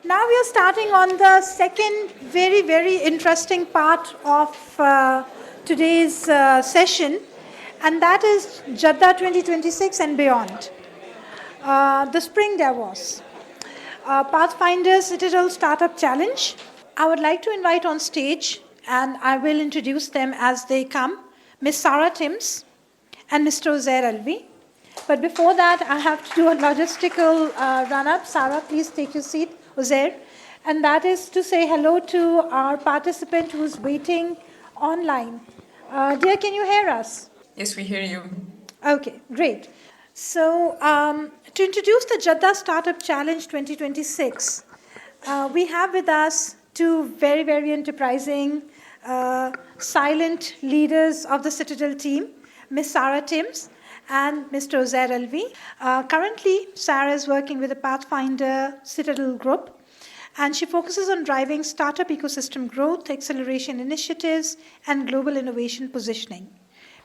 Now we are starting on the second very, very interesting part of today's session, and that is Jeddah 2026 and beyond. The Spring DAVOS. Pathfinder Citadel Startup Challenge. I would like to invite on stage, and I will introduce them as they come, Ms. Sarah Timms and Mr. Uzair Alvi. But before that, I have to do a logistical run-up. Sarah, please take your seat. Uzair. And that is to say hello to our participant who's waiting online. Dear, can you hear us? Yes, we hear you. Okay, great. So, to introduce the Jeddah Startup Challenge 2026, we have with us two very, very enterprising, silent leaders of the Citadel team, Ms. Sarah Timms and Mr. Uzair Alvi. Currently, Sarah is working with the Pathfinder Citadel Group, and she focuses on driving startup ecosystem growth, acceleration initiatives, and global innovation positioning.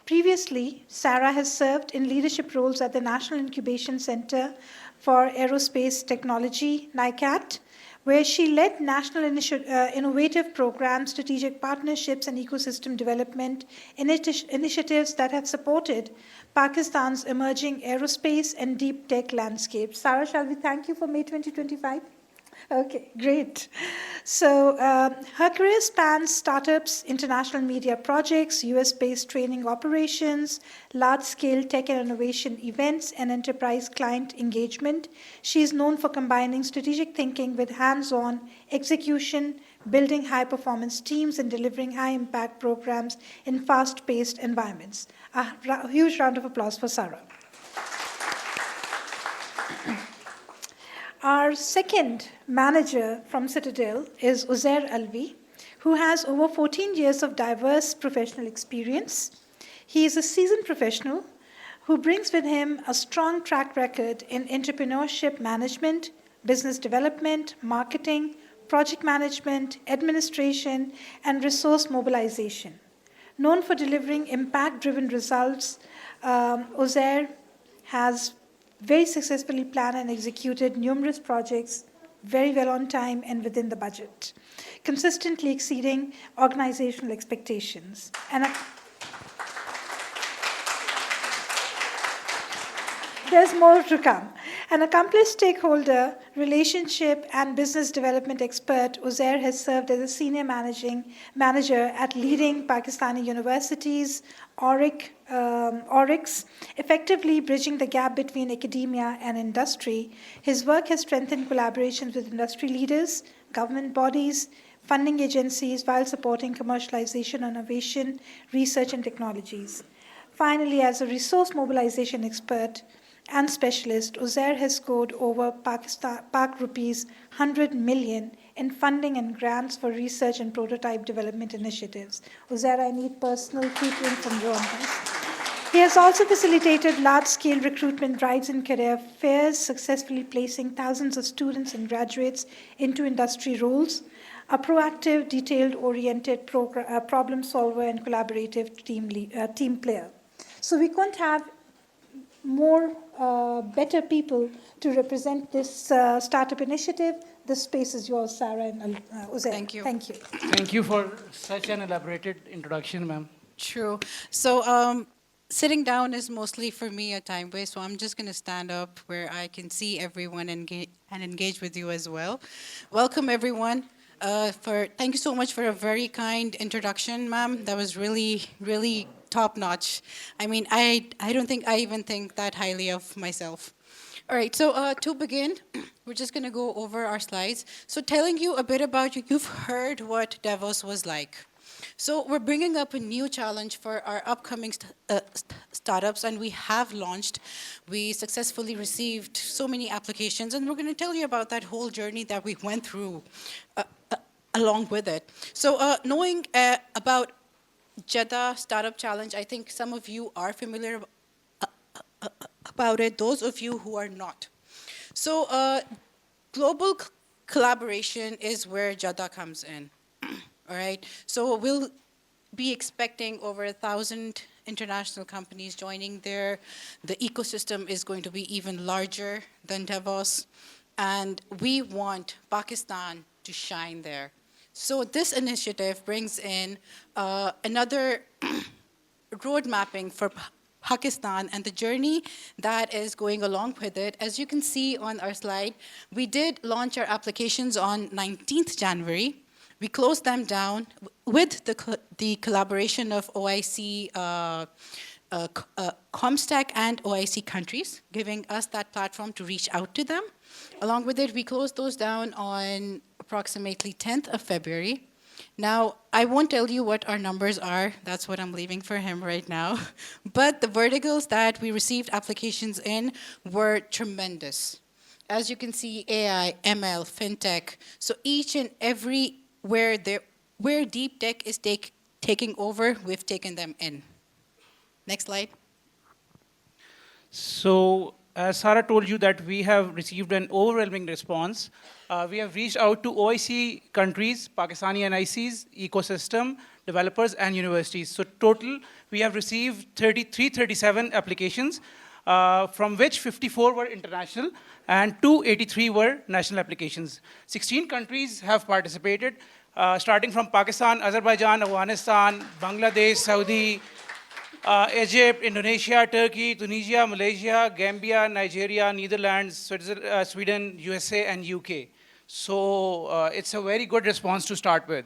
Previously, Sarah has served in leadership roles at the National Incubation Center for Aerospace Technology, NICAT, where she led national innovative programs, strategic partnerships, and ecosystem development initiatives that have supported Pakistan's emerging aerospace and deep tech landscape. Sarah, shall we thank you for May 2025? Okay, great. So her career spans startups, international media projects, US-based training operations, large-scale tech and innovation events, and enterprise client engagement. She is known for combining strategic thinking with hands-on execution, building high-performance teams, and delivering high-impact programs in fast-paced environments. A huge round of applause for Sarah. Our second manager from Citadel is Uzair Alvi, who has over 14 years of diverse professional experience. He is a seasoned professional who brings with him a strong track record in entrepreneurship management, business development, marketing, project management, administration, and resource mobilization. Known for delivering impact-driven results, Uzair has very successfully planned and executed numerous projects very well on time and within the budget, consistently exceeding organizational expectations. And there's more to come. An accomplished stakeholder, relationship, and business development expert, Uzair has served as a senior manager at leading Pakistani universities, Oryx, effectively bridging the gap between academia and industry. His work has strengthened collaborations with industry leaders, government bodies, funding agencies, while supporting commercialization, innovation, research, and technologies. Finally, as a resource mobilization expert and specialist, Uzair has scored over Pak rupees 100 million in funding and grants for research and prototype development initiatives. Uzair, I need personal tutoring from you on this. He has also facilitated large-scale recruitment drives and career fairs, successfully placing thousands of students and graduates into industry roles, a proactive, detailed-oriented problem solver and collaborative team player. So we couldn't have more better people to represent this startup initiative. The space is yours, Sarah and Uzair. Thank you. Thank you. Thank you for such an elaborated introduction, ma'am. True. So sitting down is mostly for me a time waste, so I'm just going to stand up where I can see everyone and engage with you as well. Welcome, everyone. Thank you so much for a very kind introduction, ma'am. That was really, really top notch. I mean, I don't think I even think that highly of myself. All right, so to begin, we're just going to go over our slides. So telling you a bit about you've heard what DAVOS was like. So we're bringing up a new challenge for our upcoming startups, and we have launched. We successfully received so many applications, and we're going to tell you about that whole journey that we went through along with it. So knowing about Jeddah Startup Challenge, I think some of you are familiar about it, those of you who are not. So global collaboration is where Jeddah comes in. All right, so we'll be expecting over 1,000 international companies joining there. The ecosystem is going to be even larger than DAVOS. and we want Pakistan to shine there. So this initiative brings in another road mapping for Pakistan and the journey that is going along with it. As you can see on our slide, we did launch our applications on 19th January. We closed them down with the collaboration of OIC Comstack and OIC countries, giving us that platform to reach out to them. Along with it, we closed those down on approximately 10th of February. Now, I won't tell you what our numbers are. That's what I'm leaving for him right now. But the verticals that we received applications in were tremendous. As you can see, AI, ML, fintech. So each and every where deep tech is taking over, we've taken them in. Next slide. So, as Sarah told you that we have received an overwhelming response. We have reached out to OIC countries, Pakistani NICs, ecosystem, developers, and universities. So total, we have received 37 applications, from which 54 were international and 283 were national applications. 16 countries have participated, starting from Pakistan, Azerbaijan, Afghanistan, Bangladesh, Saudi, Egypt, Indonesia, Turkey, Tunisia, Malaysia, Gambia, Nigeria, Netherlands, Sweden, USA, and UK. So it's a very good response to start with.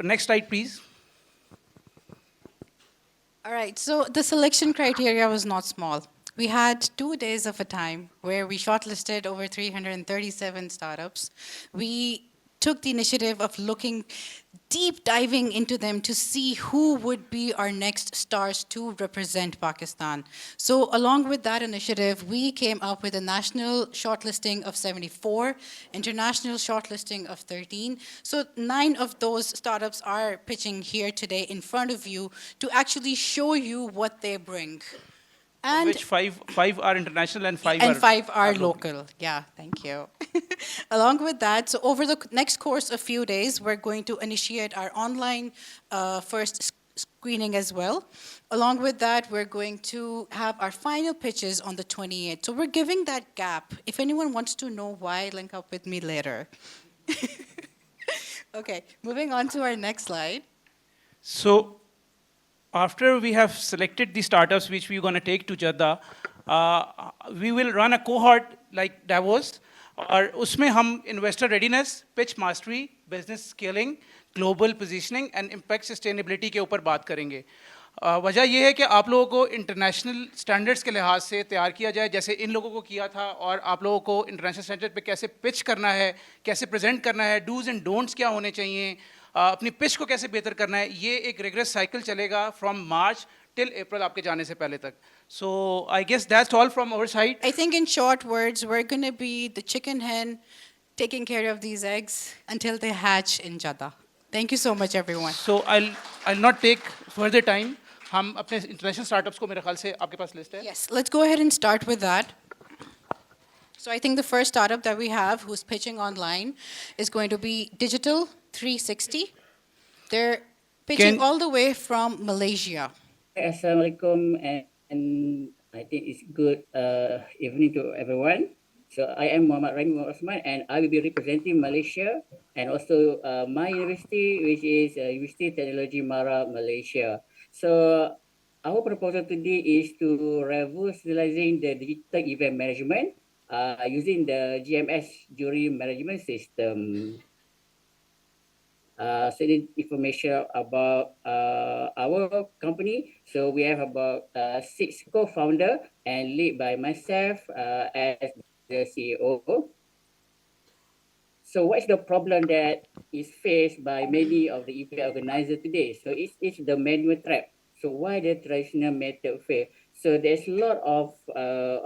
Next slide, please. All right, so the selection criteria was not small. We had 2 days of a time where we shortlisted over 337 startups. We took the initiative of looking deep diving into them to see who would be our next stars to represent Pakistan. So along with that initiative, we came up with a national shortlisting of 74, international shortlisting of 13. So 9 of those startups are pitching here today in front of you to actually show you what they bring. And which five are international and five are local. Yeah, thank you. Along with that, so over the next course of few days, we're going to initiate our online first screening as well. Along with that, we're going to have our final pitches on the 28th. So we're giving that gap. If anyone wants to know why, link up with me later. Okay, moving on to our next slide. So after we have selected the startups which we're going to take to Jeddah, we will run a cohort like DAVOS, और उसमें हम investor readiness, pitch mastery, business scaling, global positioning and impact sustainability के ऊपर बात करेंगे. वजह यह है कि आप लोगों को इंटरनेशनल स्टैंडर्ड्स के लिहाज से तैयार किया जाए, जैसे इन लोगों को किया था, और आप लोगों को इंटरनेशनल स्टैंडर्ड पे कैसे पिच करना है, कैसे प्रेजेंट करना है, डूज एंड डोंट्स क्या होने चाहिए, अपनी पिच को कैसे बेहतर करना है, ये एक रिग्रेस साइकिल चलेगा फ्रॉम मार्च till April आपके जाने से पहले तक. So I guess that's all from our side. I think in short words, we're going to be the chicken hen taking care of these eggs until they hatch in Jeddah. Thank you so much, everyone. So I'll not take further time. हम अपने international startups को मेरे ख्याल से आपके पास list है. Yes, let's go ahead and start with that. So I think the first startup that we have who's pitching online is going to be Digital 360. They're pitching all the way from Malaysia. Assalamualaikum, and I think it's good evening to everyone. So I am Muhammad Rahim Osman, and I will be representing Malaysia and also my university, which is University Technology Mara, Malaysia. So our proposal today is to revolutionizing the digital event management using the GMS jury management system. Certain information about our company. So we have about 6 co-founder and lead by myself as the CEO. So what's the problem that is faced by many of the event organizers today? So it's the manual trap. So why the traditional method fail? So there's a lot of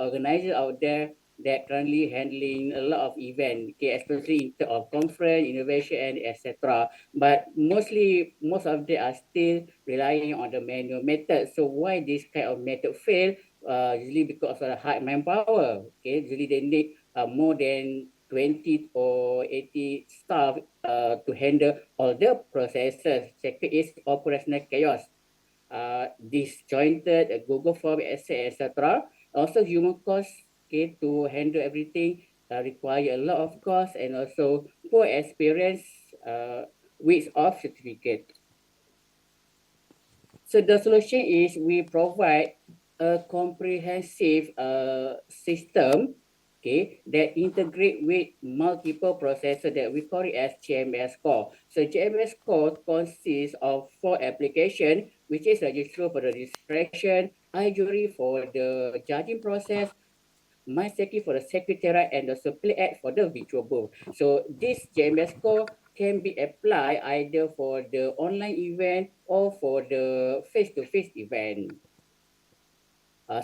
organizers out there that currently handling a lot of events, okay, especially in terms of conference, innovation, and etc. But most of them are still relying on the manual method. So why this kind of method fail? Usually because of the high manpower. Okay, usually they need more than 20 or 80 staff to handle all the processes. Second is operational chaos. Disjointed, Google Form, etc. Also human cost, okay, to handle everything require a lot of cost and also poor experience with of certificate. So the solution is we provide a comprehensive system, okay, that integrate with multiple processors that we call it as GMS core. So GMS core consists of 4 applications, which is register for the registration, iJury for the judging process, MySecurity for the secretariat, and also PlayAct for the virtual booth. So this GMS core can be applied either for the online event or for the face-to-face event.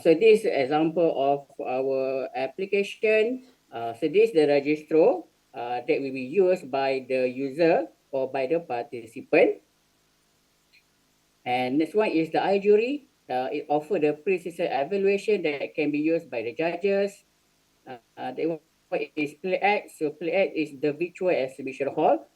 So this is an example of our application. So this is the registrar that will be used by the user or by the participant. And next one is the iJury. It offers the pre-system evaluation that can be used by the judges. The one is PlayAct. So PlayAct is the virtual exhibition hall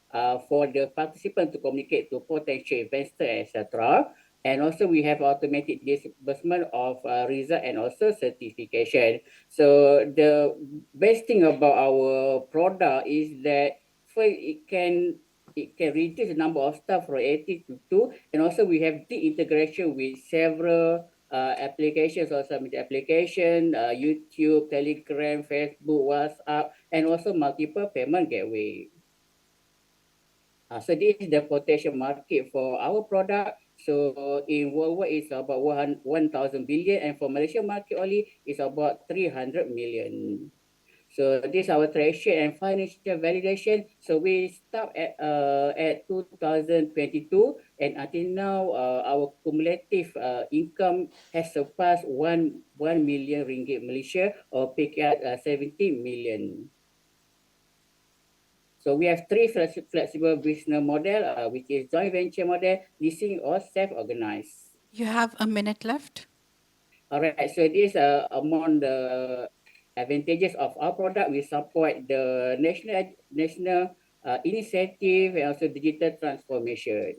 for the participant to communicate to potential investors, etc. And also we have automatic disbursement of result and also certification. So the best thing about our product is that first it can reduce the number of staff from 80 to 2, and also we have the integration with several applications or submit application, YouTube, Telegram, Facebook, WhatsApp, and also multiple payment gateway. So this is the potential market for our product. So in worldwide, it's about 1,000 billion, and for Malaysia market only, it's about 300 million. So this is our traction and financial validation. So we start at 2022, and until now, our cumulative income has surpassed 1 million ringgit Malaysia, or PKR 70 million. So we have 3 flexible business model, which is joint venture model, leasing, or self-organized. You have a minute left. All right, so this among the advantages of our product. We support the national initiative and also digital transformation.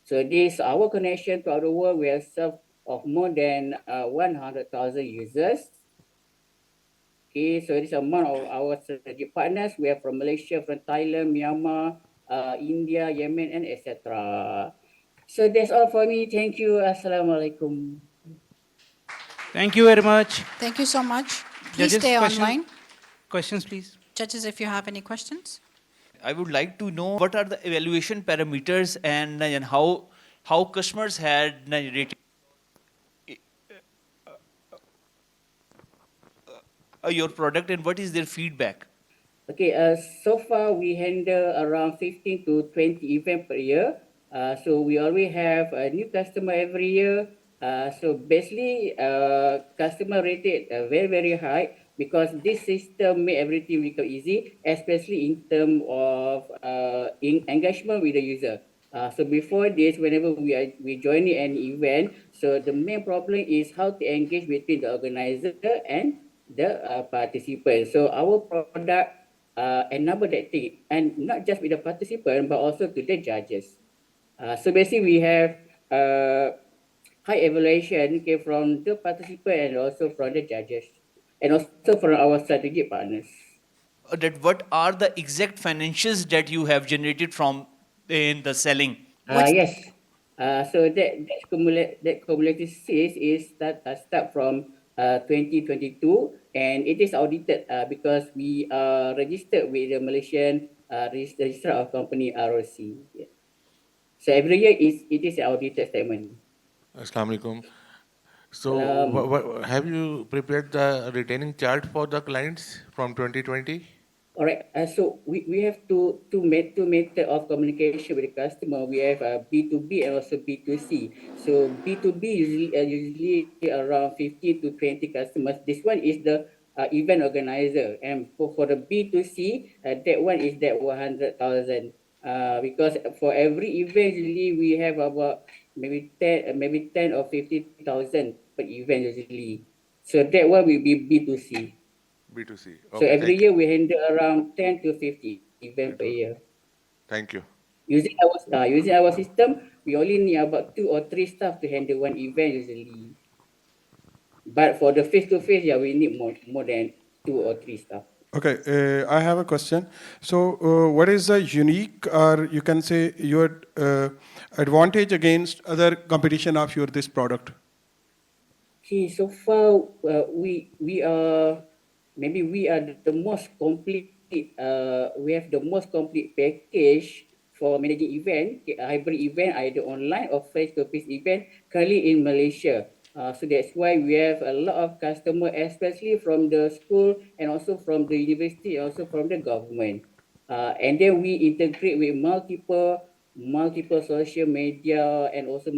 So this our connection to our world. We have served of more than 100,000 users. Okay, so this among of our strategic partners. We have from Malaysia, from Thailand, Myanmar, India, Yemen, and etc. So that's all for me. Thank you. Assalamualaikum. Thank you very much. Thank you so much. Please Judges, stay question- online. Questions, please. Judges, if you have any questions. I would like to know what are the evaluation parameters and how customers had rated your product and what is their feedback? Okay, so far we handle around 15 to 20 events per year. So we already have a new customer every year. So basically, customer rated very, very high because this system made everything become easy, especially in terms of engagement with the user. So before this, whenever we join an event, so the main problem is how to engage between the organizer and the participant. So our product enable that thing, and not just with the participant, but also to the judges. So basically, we have high evaluation came from the participant and also from the judges, and also from our strategic partners. That what are the exact financials that you have generated from in the selling? Yes. So that cumulative sales is start from 2022, and it is audited because we are registered with the Malaysian Register of Company ROC. Yeah. So every year it is an audited statement. Assalamualaikum. So, Salam. have you prepared the retaining chart for the clients from 2020? All right. So we have two method of communication with the customer. We have B2B and also B2C. So B2B usually around 15 to 20 customers. This one is the event organizer, and for the B2C, that one is that 100,000. Because for every event usually we have about maybe 10 or 50,000 per event usually. So that one will be B2C. B2C. So Okay, every thank year you. we handle around 10 to 50 events per year. Thank you. Using our system, we only need about 2 or 3 staff to handle one event usually. But for the face-to-face, yeah, we need more than 2 or 3 staff. Okay, I have a question. So, what is the unique, or you can say your advantage against other competition of your this product? See, so far we are maybe we are the most complete. We have the most complete package for managing event, hybrid event, either online or face-to-face event. Currently in Malaysia, so that's why we have a lot of customer, especially from the school and also from the university, also from the government. And then we integrate with multiple social media and also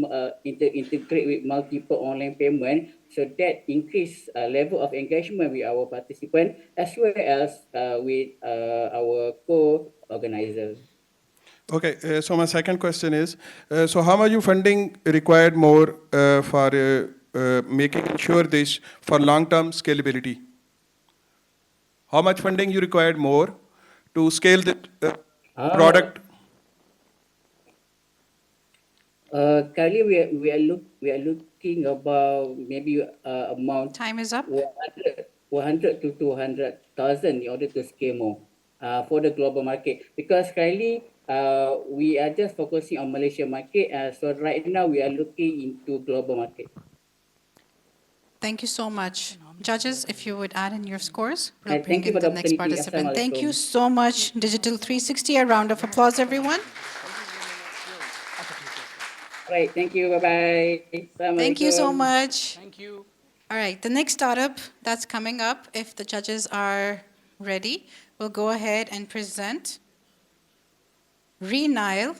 integrate with multiple online payment, so that increase level of engagement with our participant as well as with our co-organizer. Okay, so my second question is, so how much you funding required more for making sure this for long-term scalability? How much funding you required more to scale the uh, product? Currently we are looking about maybe amount Time is up. 100 to 200,000 in order to scale more for the global market, because currently we are just focusing on Malaysia market. So right now we are looking into global market. Thank you so much. Judges, if you would add in your scores, we'll bring Thank you in for the the next opportunity. participant. Thank you Assalamualaikum. so much, Digital 360. A round of applause, everyone. Right, thank you. Bye bye. Thank you so Assalamualaikum. much. Thank you. All right, the next startup that's coming up, if the judges are ready, we'll go ahead and present Renile.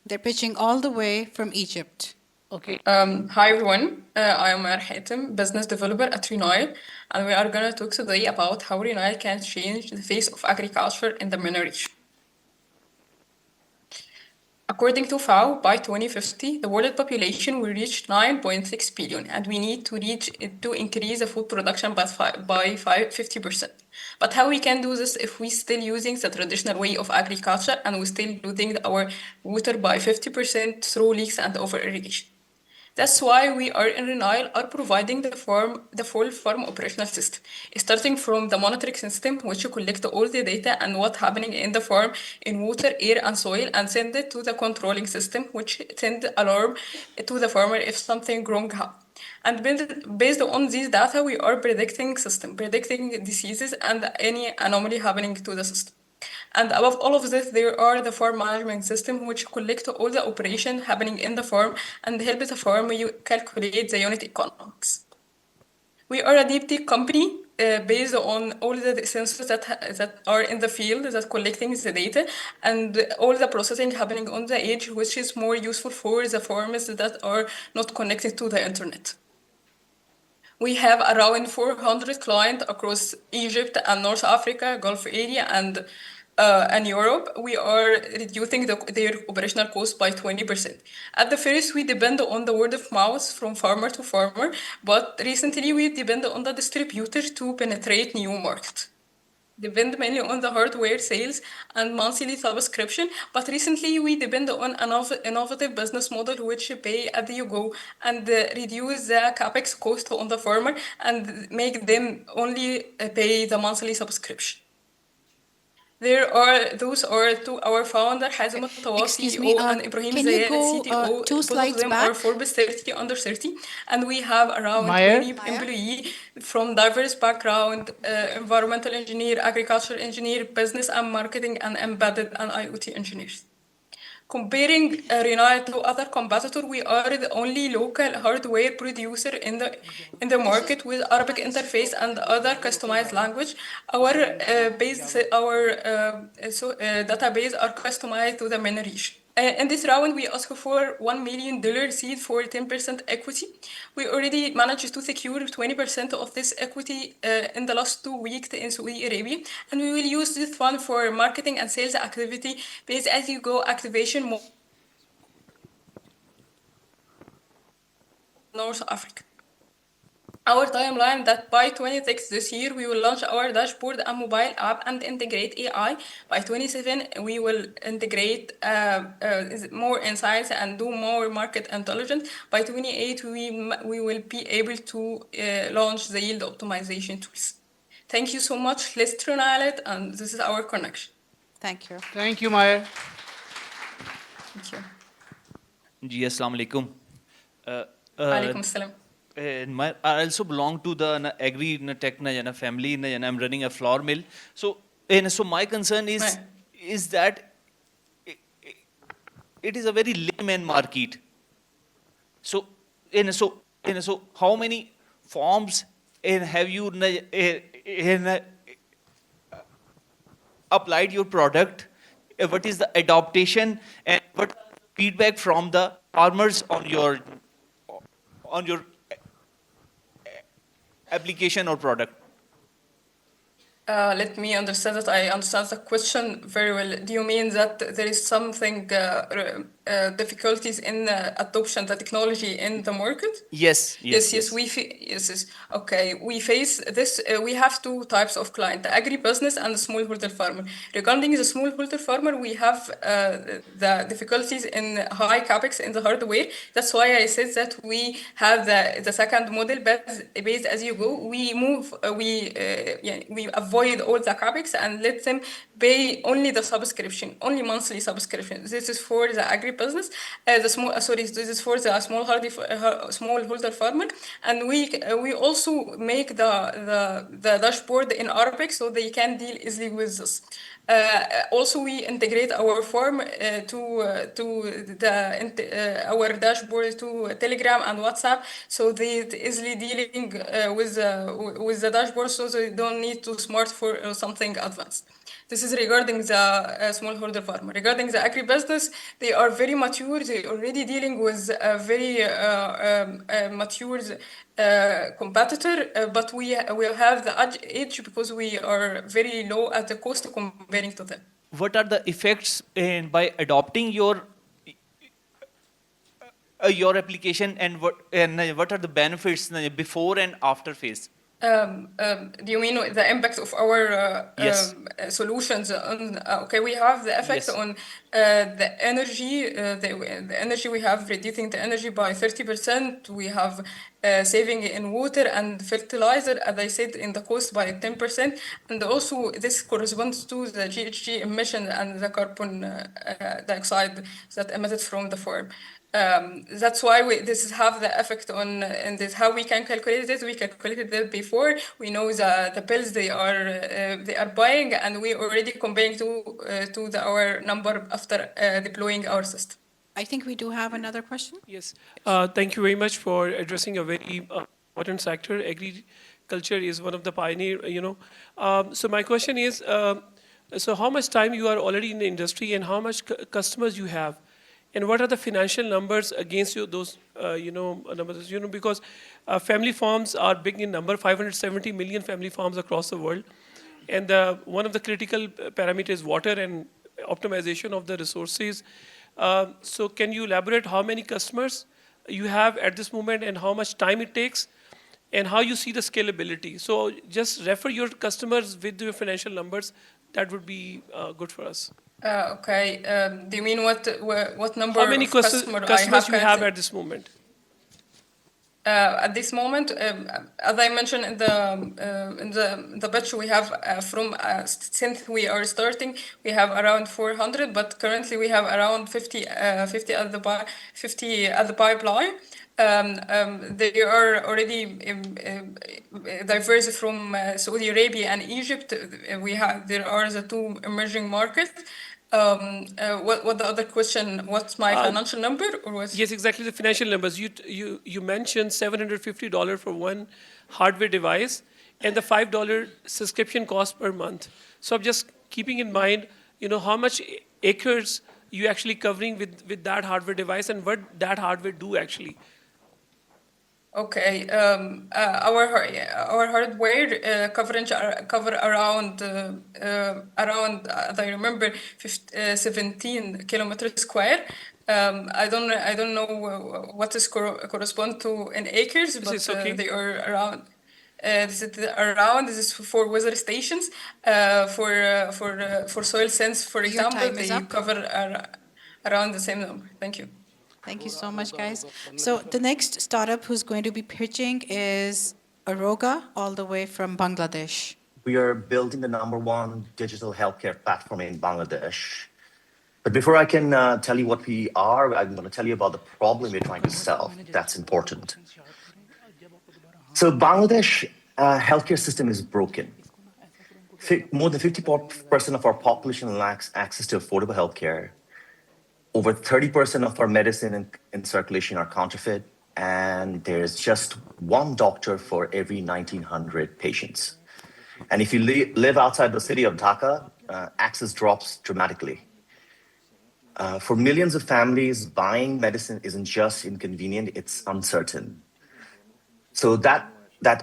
They're pitching all the way from Egypt. Okay. Hi everyone, I am Mer Hatem, business developer at Renile, and we are going to talk today about how Renile can change the face of agriculture in the MENA region. According to FAO, by 2050, the world population will reach 9.6 billion, and we need to increase the food production by 50%. But how we can do this if we still using the traditional way of agriculture and we still losing our water by 50% through leaks and over irrigation? That's why we are in Renile are providing the full farm operational system, starting from the monitoring system, which collect all the data and what's happening in the farm in water, air, and soil, and send it to the controlling system, which send alarm to the farmer if something wrong happen. And based on these data, we are predicting diseases and any anomaly happening to the system. And above all of this, there are the farm management system, which collect all the operation happening in the farm and help the farm you calculate the unit economics. We are a deep tech company based on all the sensors that are in the field that collecting the data and all the processing happening on the edge, which is more useful for the farmers that are not connected to the internet. We have around 400 clients across Egypt and North Africa, Gulf area, and Europe. We are reducing their operational cost by 20%. At the first, we depend on the word of mouth from farmer to farmer, but recently we depend on the distributor to penetrate new markets. Depend mainly on the hardware sales and monthly subscription, but recently we depend on an innovative business model which pay as you go and reduce the capex cost on the farmer and make them only pay the monthly subscription. Those are two our founder Hazem Tawaf, Excuse me, CEO, and Ibrahim can you Zayed, go CTO. two Both of slides them are back? Forbes 30 under 30, and we have around Meyer? 20 employees from diverse background, environmental engineer, agricultural engineer, business and marketing, and embedded and IoT engineers. Comparing Renai to other competitors, we are the only local hardware producer in the market with Arabic interface and other customized language. Our database are customized to the MENA region. In this round, we ask for $1 million seed for 10% equity. We already managed to secure 20% of this equity in the last 2 weeks in Saudi Arabia, and we will use this fund for marketing and sales activity based as you go activation North Africa. Our timeline that by 26 this year we will launch our dashboard and mobile app and integrate AI. By 27 we will integrate more insights and do more market intelligence. By 28 we will be able to launch the yield optimization tools. Thank you so much. Let's turn on it, and this is our connection. Thank you. Thank you, Meyer. Thank you. Ji, Assalamu alaikum. Alaikum salam. I also belong to the agri tech family, and I'm running a flour mill. So, so my concern is Right. is that it is a very layman market. So, so how many forms have you applied your product? What is the adaptation and what feedback from the farmers on your application or product? Let me understand that I understand the question very well. Do you mean that there is something difficulties in adoption the technology in the market? Yes. Yes. Yes. Okay, we face this. We have two types of client: the agribusiness and the smallholder farmer. Regarding the smallholder farmer, we have the difficulties in high capex in the hardware. That's why I said that we have the second model based as you go. We move. We avoid all the capex and let them pay only the subscription, only monthly subscription. This is for the agribusiness. This is for the smallholder farmer, and we also make the dashboard in Arabic so they can deal easily with this. Also, we integrate our form our dashboard to Telegram and WhatsApp, so they easily dealing with the dashboard, so they don't need to smart for something advanced. This is regarding the smallholder farmer. Regarding the agribusiness, they are very mature. They already dealing with a very mature competitor, but we have the edge because we are very low at the cost comparing to them. What are the effects by adopting your application, and what are the benefits before and after phase? Do you mean the impact of our Yes. solutions on? Okay, we have the effect Yes. on the energy. The energy we have reducing the energy by 30%. We have saving in water and fertilizer, as I said, in the cost by 10%. And also this corresponds to the GHG emission and the carbon dioxide that emitted from the farm. That's why this have the effect on, and this how we can calculate it. We calculated it before. We know the bills they are buying, and we already comparing to our number after deploying our system. I think we do have another question. Yes. Thank you very much for addressing a very important sector. Agriculture is one of the pioneer. So my question is, so how much time you are already in the industry, and how much customers you have, and what are the financial numbers against those numbers? Because family farms are big in number, 570 million family farms across the world, and one of the critical parameters is water and optimization of the resources. So can you elaborate how many customers you have at this moment, and how much time it takes, and how you see the scalability? So just refer your customers with your financial numbers. That would be good for us. Okay. Do you mean what number How many of customers you have at this moment? At this moment, as I mentioned in the batch, we have since we are starting, we have around 400, but currently we have around 50 at the pipeline. They are already diverse from Saudi Arabia and Egypt. There are the two emerging markets. What the other question? What's my financial number, or what? Yes, exactly, the financial numbers. You mentioned $750 for one hardware device, and the $5 subscription cost per month. So I'm just keeping in mind, how much acres you actually covering with that hardware device, and what that hardware do actually. Okay, our hardware coverage cover around as I remember 17 kilometers square. I don't know what is correspond to in acres, but is okay. they are around. This is for weather stations. For soil sense, for Your example, time is they up. cover around the same number. Thank you. Thank you so much, guys. So the next startup who's going to be pitching is Aroga, all the way from Bangladesh. we are building the #1 digital healthcare platform in Bangladesh. But before I can tell you what we are, I'm going to tell you about the problem we're trying to solve. That's important. So Bangladesh healthcare system is broken. More than 50% of our population lacks access to affordable healthcare. Over 30% of our medicine in circulation are counterfeit, and there's just one doctor for every 1,900 patients. And if you live outside the city of Dhaka, access drops dramatically. For millions of families, buying medicine isn't just inconvenient, it's uncertain. So that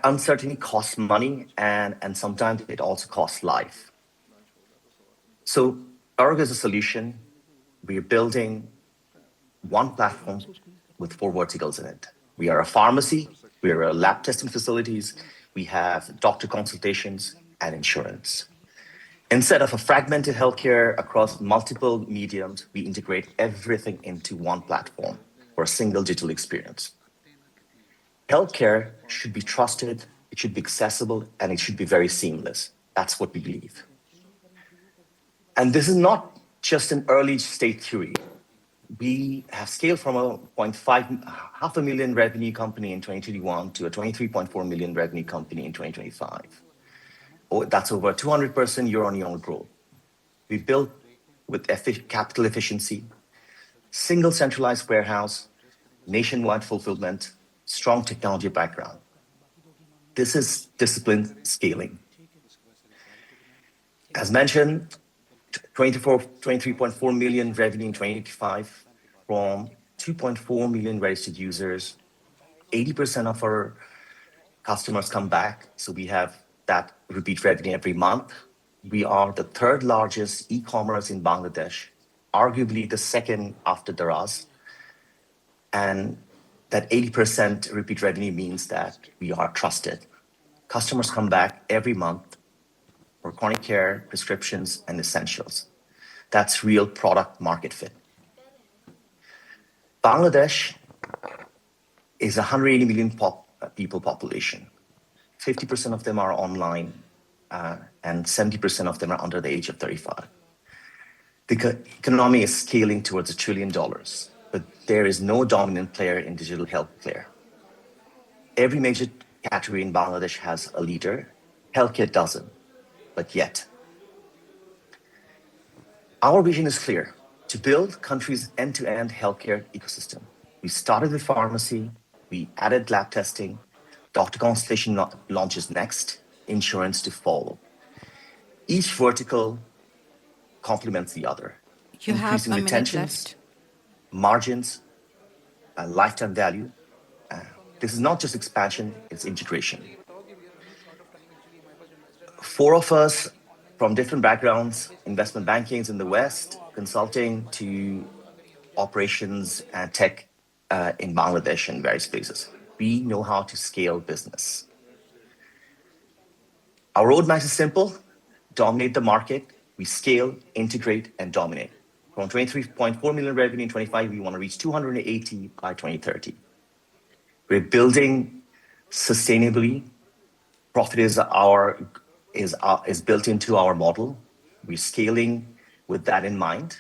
uncertainty costs money, and sometimes it also costs life. So Ergo is a solution. We're building one platform with 4 verticals in it. We are a pharmacy, we are a lab testing facilities, we have doctor consultations and insurance. Instead of a fragmented healthcare across multiple mediums, we integrate everything into one platform for a single digital experience. Healthcare should be trusted, it should be accessible, and it should be very seamless. That's what we believe. And this is not just an early stage theory. We have scaled from a half a million revenue company in 2021 to a 23.4 million revenue company in 2025. That's over 200% year-on-year growth. We built with capital efficiency, single centralized warehouse, nationwide fulfillment, strong technology background. This is disciplined scaling. As mentioned, 23.4 million revenue in 2025 from 2.4 million registered users. 80% of our customers come back, so we have that repeat revenue every month. We are the 3rd largest e-commerce in Bangladesh, arguably the 2nd after DAVOS. And that 80% repeat revenue means that we are trusted. Customers come back every month for chronic care, prescriptions, and essentials. That's real product market fit. Bangladesh is a 180 million people population. 50% of them are online, and 70% of them are under the age of 35. The economy is scaling towards $1 trillion, but there is no dominant player in digital healthcare. Every major category in Bangladesh has a leader. Healthcare doesn't, but yet. Our vision is clear: to build country's end-to-end healthcare ecosystem. We started with pharmacy, we added lab testing, doctor consultation launches next, insurance to follow. Each vertical complements the other. You have increasing a minute retentions, left. margins, and lifetime value. This is not just expansion, it's integration. 4 of us from different backgrounds, investment bankings in the West, consulting to operations and tech in Bangladesh and various places. We know how to scale business. Our roadmap is simple: dominate the market, we scale, integrate, and dominate. From 23.4 million revenue in 25, we want to reach 280 by 2030. We're building sustainably. Profit is built into our model. We're scaling with that in mind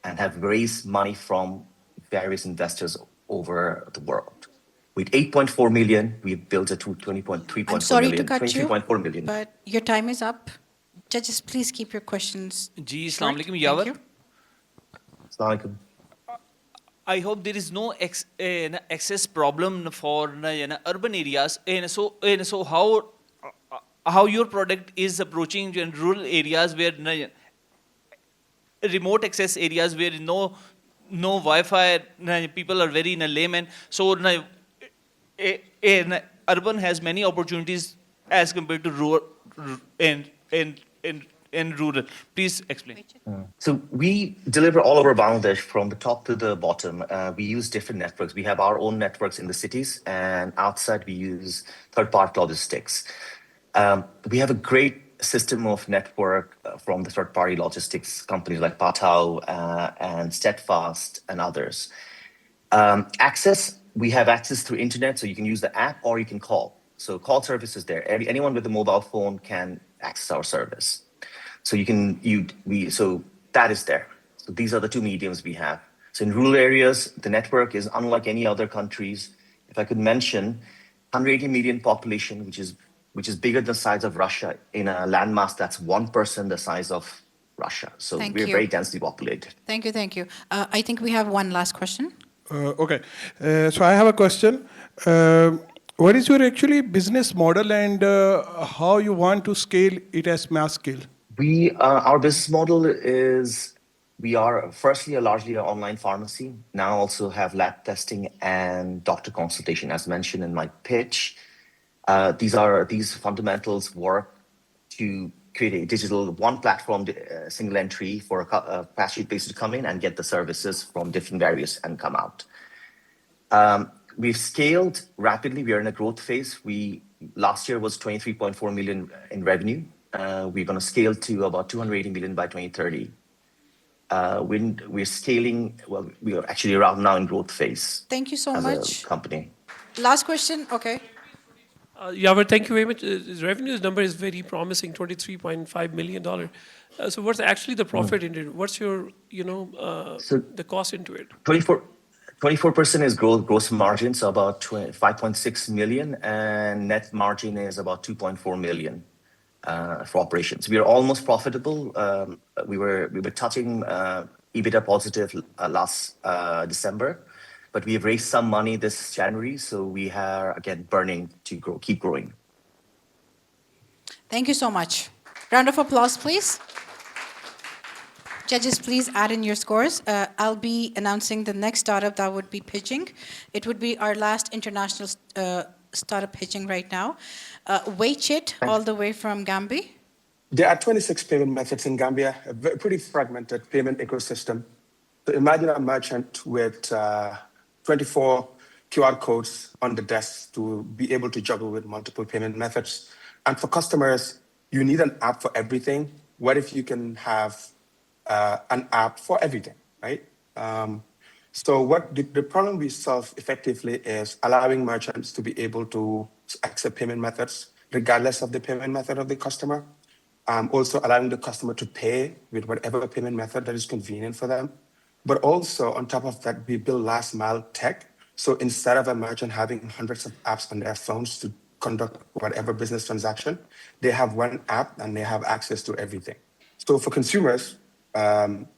and have raised money from various investors over the world. With 8.4 million, we've built a 20.3.4 million. I'm sorry to cut you, 23.4 million. but your time is up. Judges, please keep your questions. Ji, short. Assalamu alaikum, Thank Yawar. you. Assalamu alaikum. I hope there is no access problem for urban areas. So how your product is approaching in rural areas where remote access areas where no Wi-Fi, people are very layman. So urban has many opportunities as compared to rural in rural. Please explain. So we deliver all over Bangladesh from the top to the bottom. We use different networks. We have our own networks in the cities, and outside we use third-party logistics. We have a great system of network from the third-party logistics companies like Pathau and Steadfast and others. We have access through internet, so you can use the app or you can call. So call service is there. Anyone with a mobile phone can access our service. So so that is there. So these are the two mediums we have. So in rural areas, the network is unlike any other countries. If I could mention, 180 million population, which is bigger than the size of Russia, in a landmass that's 1% the size of Russia. So Thank we're you. very densely populated. Thank you, thank you. I think we have one last question. Okay. So I have a question. What is your actually business model and how you want to scale it as mass scale? Our business model is we are firstly largely an online pharmacy. Now also have lab testing and doctor consultation, as mentioned in my pitch. These fundamentals work to create a digital one platform, single entry for a passenger patient to come in and get the services from different various and come out. We've scaled rapidly. We are in a growth phase. Last year was 23.4 million in revenue. We're going to scale to about 280 million by 2030. We're scaling, well, we are actually around now in growth phase. Thank you so as much. a company. Last question, okay. Yavar, thank you very much. His revenues number is very promising, $23.5 million. So what's actually the profit in it? What's your, the cost into it? 24% is gross margin, so about 5.6 million, and net margin is about 2.4 million for operations. We are almost profitable. We were touching EBITDA positive last December, but we have raised some money this January, so we are again burning to keep growing. Thank you so much. Round of applause, please. Judges, please add in your scores. I'll be announcing the next startup that would be pitching. It would be our last international startup pitching right now. Waichit, all the way from Gambia. There are 26 payment methods in Gambia, a pretty fragmented payment ecosystem. So imagine a merchant with 24 QR codes on the desk to be able to juggle with multiple payment methods. And for customers, you need an app for everything. What if you can have an app for everything, right? So what the problem we solve effectively is allowing merchants to be able to accept payment methods regardless of the payment method of the customer. Also allowing the customer to pay with whatever payment method that is convenient for them. But also on top of that, we build last mile tech. So instead of a merchant having hundreds of apps on their phones to conduct whatever business transaction, they have one app and they have access to everything. So for consumers,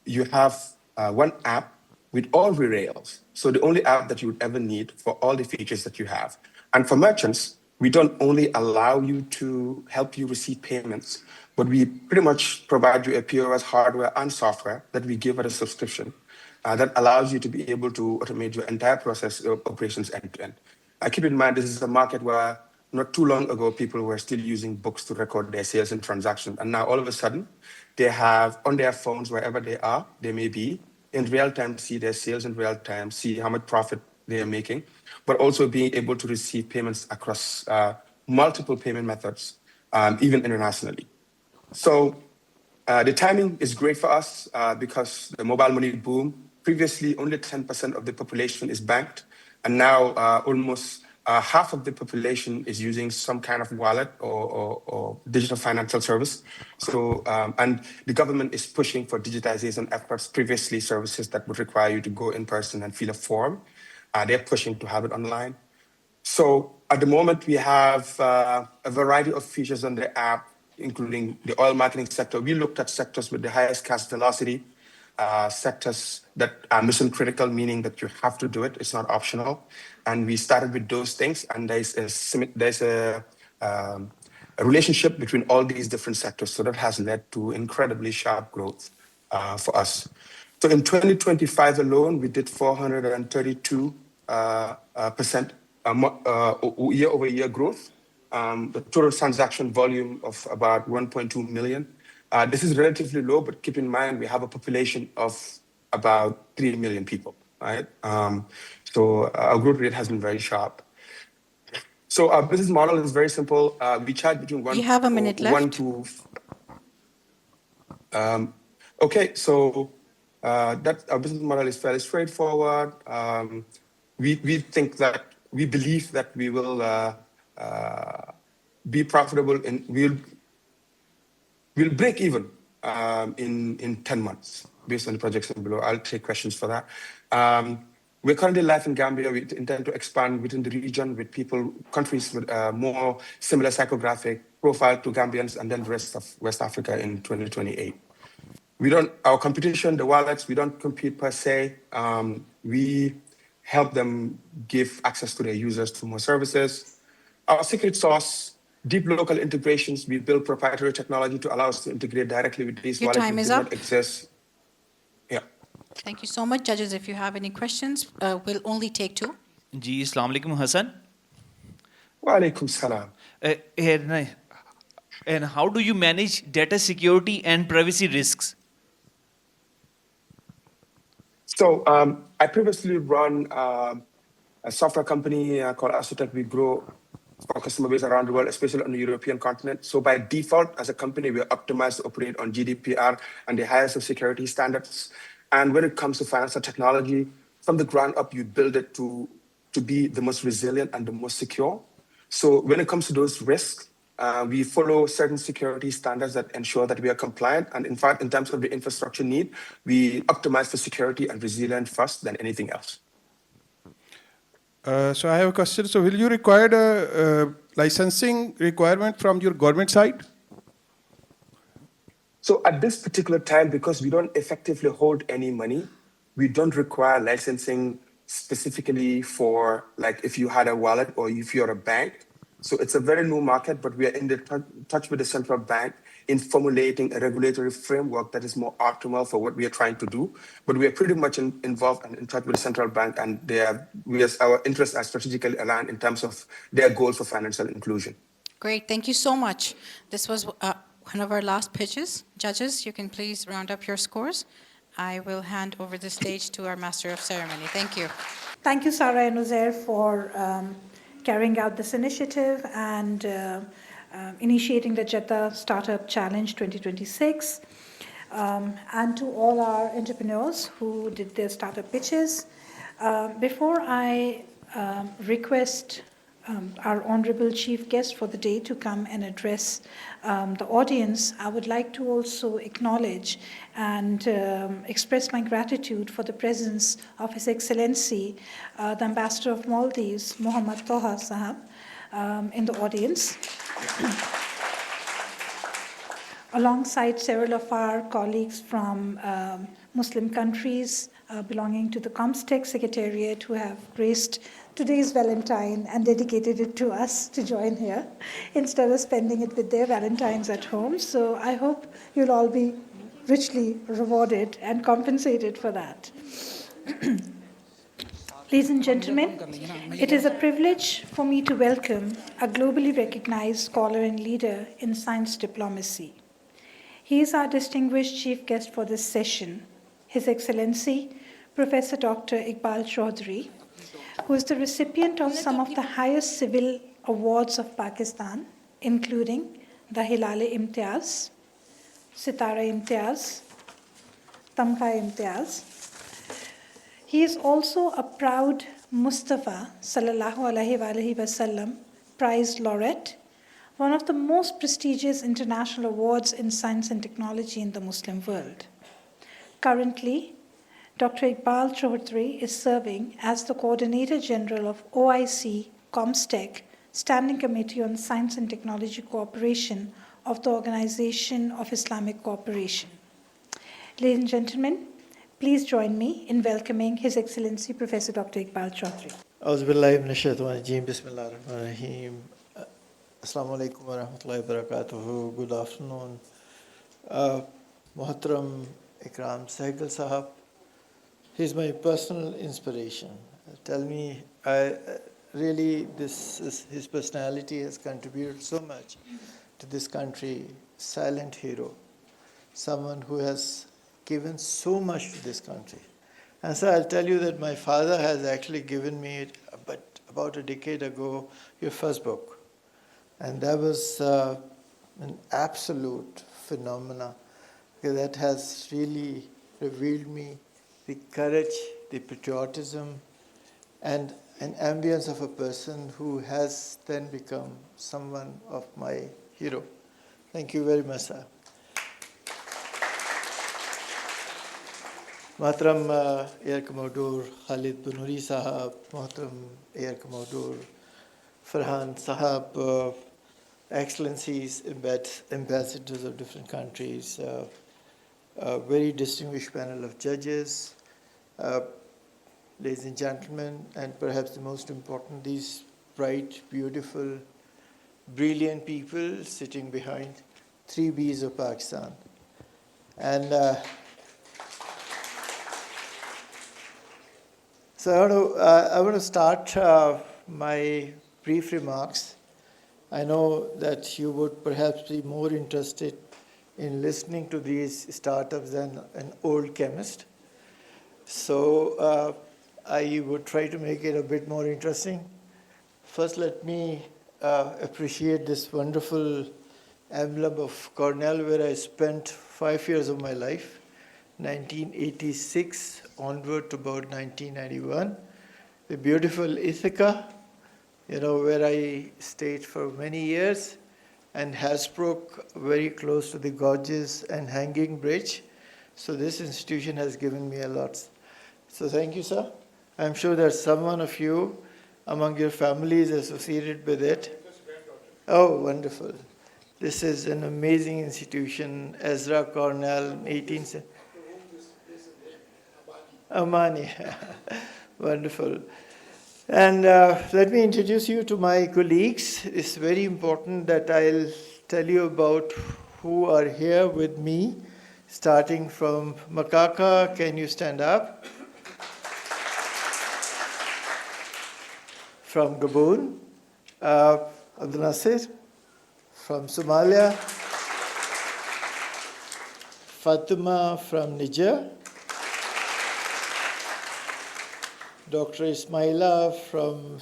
you have one app with all the rails. So the only app that you would ever need for all the features that you have. And for merchants, we don't only allow you to help you receive payments, but we pretty much provide you a POS hardware and software that we give at a subscription that allows you to be able to automate your entire process of operations end to end. Keep in mind, this is a market where not too long ago, people were still using books to record their sales and transactions. And now all of a sudden, they have on their phones, wherever they may be, in real time, see their sales in real time, see how much profit they are making, but also being able to receive payments across multiple payment methods, even internationally. So the timing is great for us because the mobile money boom, previously only 10% of the population is banked, and now almost half of the population is using some kind of wallet or digital financial service. So, and the government is pushing for digitization efforts. Previously, services that would require you to go in person and fill a form, they're pushing to have it online. So at the moment, we have a variety of features on the app, including the oil marketing sector. We looked at sectors with the highest cash velocity, sectors that are mission critical, meaning that you have to do it. It's not optional. And we started with those things. And there's a relationship between all these different sectors. So that has led to incredibly sharp growth for us. So in 2025 alone, we did 432% year-over-year growth. The total transaction volume of about 1.2 million. This is relatively low, but keep in mind we have a population of about 3 million people, right? So our growth rate has been very sharp. So our business model is very simple. We charge between one. You have a minute left. Okay, so that our business model is fairly straightforward. We believe that we will be profitable, and we'll break even in 10 months based on the projection below. I'll take questions for that. We're currently live in Gambia. We intend to expand within the region with countries with more similar psychographic profile to Gambians, and then the rest of West Africa in 2028. Our competition, the wallets, we don't compete per se. We help them give access to their users to more services. Our secret sauce, deep local integrations. We build proprietary technology to allow us to integrate directly with these Your wallets time which is did up. not exist. Yeah. Thank you so much. Judges, if you have any questions, we'll only take 2. जी अस्सलाम वालेकुम Hasan. Wa alaikum salam. And how do you manage data security and privacy risks? So I previously run a software company called Asotech. We grow our customer base around the world, especially on the European continent. So by default, as a company, we're optimized to operate on GDPR and the highest of security standards. And when it comes to financial technology, from the ground up, you build it to be the most resilient and the most secure. So when it comes to those risks, we follow certain security standards that ensure that we are compliant. And in fact, in terms of the infrastructure need, we optimize for security and resilience first than anything else. So I have a question. So will you require a licensing requirement from your government side? So at this particular time, because we don't effectively hold any money, we don't require licensing specifically for, like, if you had a wallet or if you're a bank. So it's a very new market, but we are in the touch with the central bank in formulating a regulatory framework that is more optimal for what we are trying to do. But we are pretty much involved and in touch with the central bank, and our interests are strategically aligned in terms of their goals for financial inclusion. Great. Thank you so much. This was one of our last pitches. Judges, you can please round up your scores. I will hand over the stage to our Master of Ceremony. Thank you. Thank you, Sarah and Uzair, for carrying out this initiative and initiating the Jeddah Startup Challenge 2026. And to all our entrepreneurs who did their startup pitches. Before I request our honorable chief guest for the day to come and address the audience, I would like to also acknowledge and express my gratitude for the presence of His Excellency, the Ambassador of Maldives, Muhammad Toha Sahab, in the audience, alongside several of our colleagues from Muslim countries belonging to the COMSTEC Secretariat who have graced today's Valentine and dedicated it to us to join here instead of spending it with their Valentines at home. So I hope you'll all be richly rewarded and compensated for that. Ladies and gentlemen, it is a privilege for me to welcome a globally recognized scholar and leader in science diplomacy. He is our distinguished chief guest for this session, His Excellency, Professor Dr. Iqbal Chaudhry, who is the recipient of some of the highest civil awards of Pakistan, including the Hilal-e-Imtiaz, Sitara-e-Imtiaz, Tamka-e-Imtiaz. He is also a proud Mustafa Sallallahu Alaihi Wasallam Prize Laureate, one of the most prestigious international awards in science and technology in the Muslim world. Currently, Dr. Iqbal Chaudhry is serving as the Coordinator General of OIC COMSTEC, Standing Committee on Science and Technology Cooperation of the Organization of Islamic Cooperation. Ladies and gentlemen, please join me in welcoming His Excellency Professor Dr. Iqbal Chaudhry. Bismillahirrahmanirrahim. Assalamu alaikum wa rahmatullahi wa barakatuhu. Good afternoon. Muhtaram Ikram Sehgal Sahab, he's my personal inspiration. His personality has contributed so much to this country. Silent hero, someone who has given so much to this country. And so I'll tell you that my father has actually given me, about a decade ago, your first book. And that was an absolute phenomena, because that has really revealed me the courage, the patriotism, and an ambience of a person who has then become someone of my hero. Thank you very much, sir. Mohtaram Air Commodore Khalid Bunuri Sahab, Mohtaram Air Commodore Farhan Sahab, Excellencies, ambassadors of different countries, a very distinguished panel of judges, ladies and gentlemen, and perhaps the most important, these bright, beautiful, brilliant people sitting behind 3Bs of Pakistan. And so I want to start my brief remarks. I know that you would perhaps be more interested in listening to these startups than an old chemist. So I would try to make it a bit more interesting. First, let me appreciate this wonderful emblem of Cornell, where I spent 5 years of my life, 1986 onward to about 1991. The beautiful Ithaca, where I stayed for many years, and Hasbrook, very close to the Gorges and Hanging Bridge. So this institution has given me a lot. So thank you, sir. I'm sure that someone of you among your family is associated with it. Oh, wonderful. This is an amazing institution, Ezra Cornell, 18th. Amani. Wonderful. And let me introduce you to my colleagues. It's very important that I'll tell you about who are here with me, starting from Makaka. Can you stand up? From Gabon, Abdul Nasir. From Somalia, Fatima from Niger, Dr. Ismaila from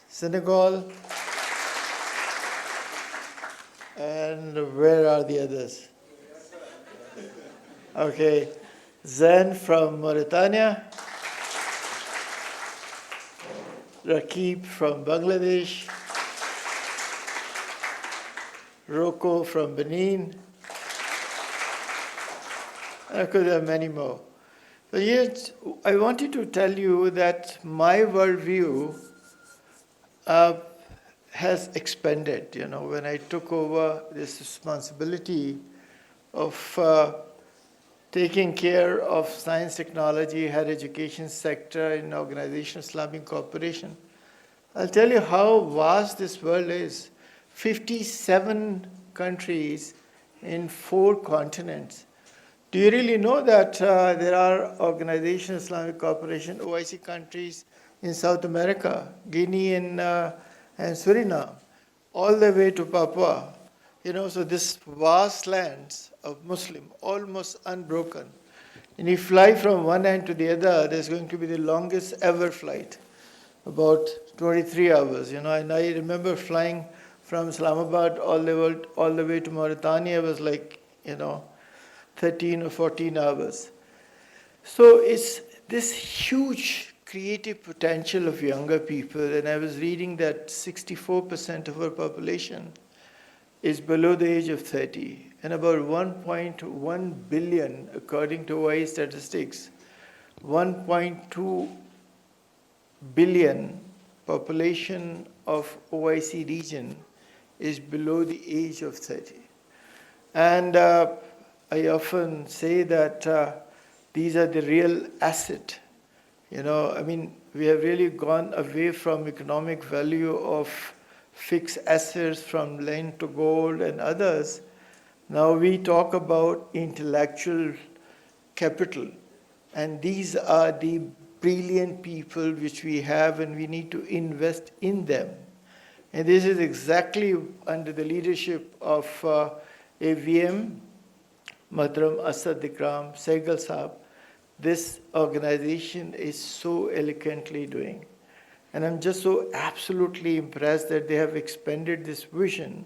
Senegal, and where are the others? Okay, Zain from Mauritania, Rakib from Bangladesh, Rocco from Benin. I could have many more. But yet, I wanted to tell you that my worldview has expanded. When I took over this responsibility of taking care of science, technology, higher education sector in Organization of Islamic Cooperation, I'll tell you how vast this world is. 57 countries in 4 continents. Do you really know that there are Organization of Islamic Cooperation, OIC countries in South America, Guinea and Suriname, all the way to Papua? So this vast lands of Muslim, almost unbroken. And you fly from one end to the other, there's going to be the longest ever flight, about 23 hours. And I remember flying from Islamabad all the way to Mauritania was like, 13 or 14 hours. So it's this huge creative potential of younger people. And I was reading that 64% of our population is below the age of 30. And about 1.1 billion, according to OIE statistics, 1.2 billion population of OIC region is below the age of 30. And I often say that these are the real asset. We have really gone away from economic value of fixed assets from land to gold and others. Now we talk about intellectual capital. And these are the brilliant people which we have, and we need to invest in them. And this is exactly under the leadership of AVM, Madram Asad Ikram, Saigal Saab, this organization is so eloquently doing. And I'm just so absolutely impressed that they have expanded this vision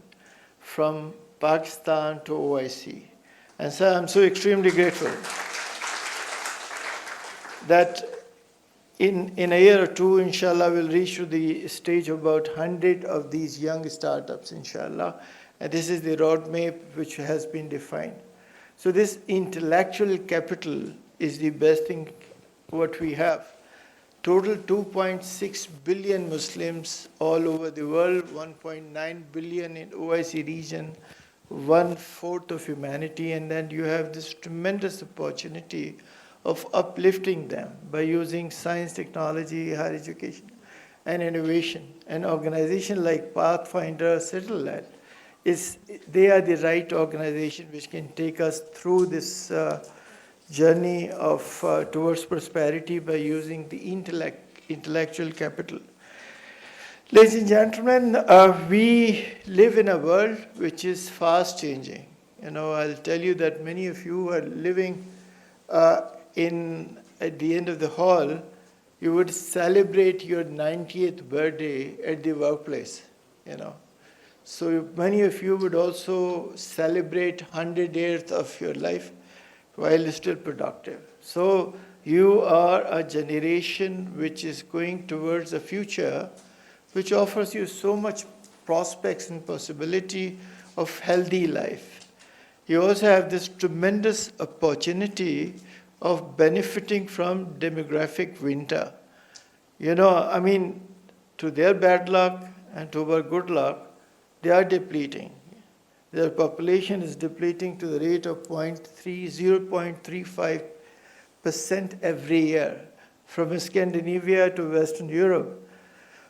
from Pakistan to OIC. And so I'm so extremely grateful that in a year or two, inshallah, we'll reach to the stage of about 100 of these young startups, inshallah. And this is the roadmap which has been defined. So this intellectual capital is the best thing what we have. Total 2.6 billion Muslims all over the world, 1.9 billion in OIC region, 1/4 of humanity, and then you have this tremendous opportunity of uplifting them by using science, technology, higher education, and innovation. An organization like Pathfinder, Settle that, they are the right organization which can take us through this journey of towards prosperity by using the intellectual capital. Ladies and gentlemen, we live in a world which is fast changing. I'll tell you that many of you are living at the end of the hall, you would celebrate your 90th birthday at the workplace, So many of you would also celebrate 100 years of your life while still productive. So you are a generation which is going towards a future which offers you so much prospects and possibility of healthy life. You also have this tremendous opportunity of benefiting from demographic winter. To their bad luck and to our good luck, they are depleting. Their population is depleting to the rate of 0.35% every year, from Scandinavia to Western Europe,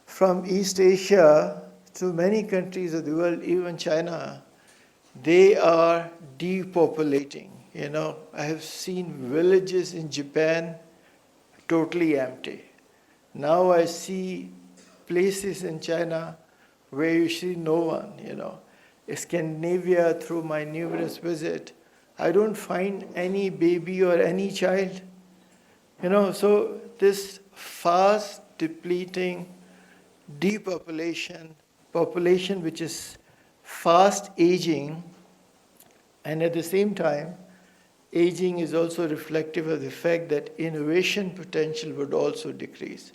from East Asia to many countries of the world, even China. They are depopulating. I have seen villages in Japan totally empty. Now I see places in China where you see no one, Scandinavia, through my numerous visits, I don't find any baby or any child. So this fast depleting population which is fast aging, and at the same time, aging is also reflective of the fact that innovation potential would also decrease.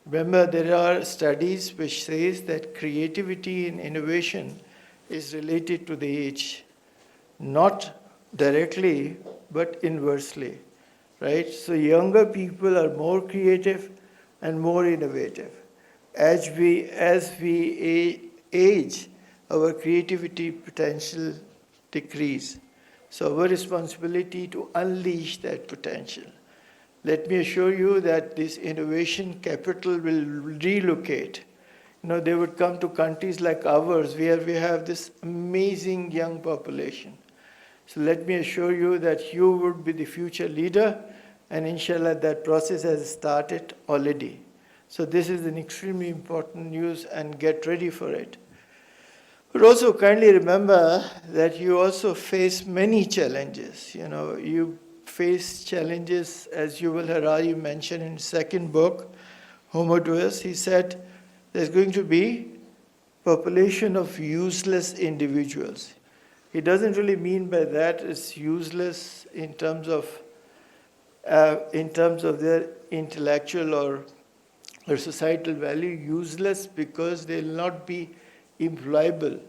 Remember, there are studies which says that creativity and innovation is related to the age, not directly, but inversely, right? So younger people are more creative and more innovative. As we age, our creativity potential decrease. So our responsibility to unleash that potential. Let me assure you that this innovation capital will relocate. They would come to countries like ours where we have this amazing young population. So let me assure you that you would be the future leader, and inshallah that process has started already. So this is an extremely important news, and get ready for it. But also kindly remember that you also face many challenges. You face challenges, as Yuval Harari mentioned in his second book, Homo Deus. He said there's going to be population of useless individuals. He doesn't really mean by that it's useless in terms of their intellectual or societal value, useless because they'll not be employable,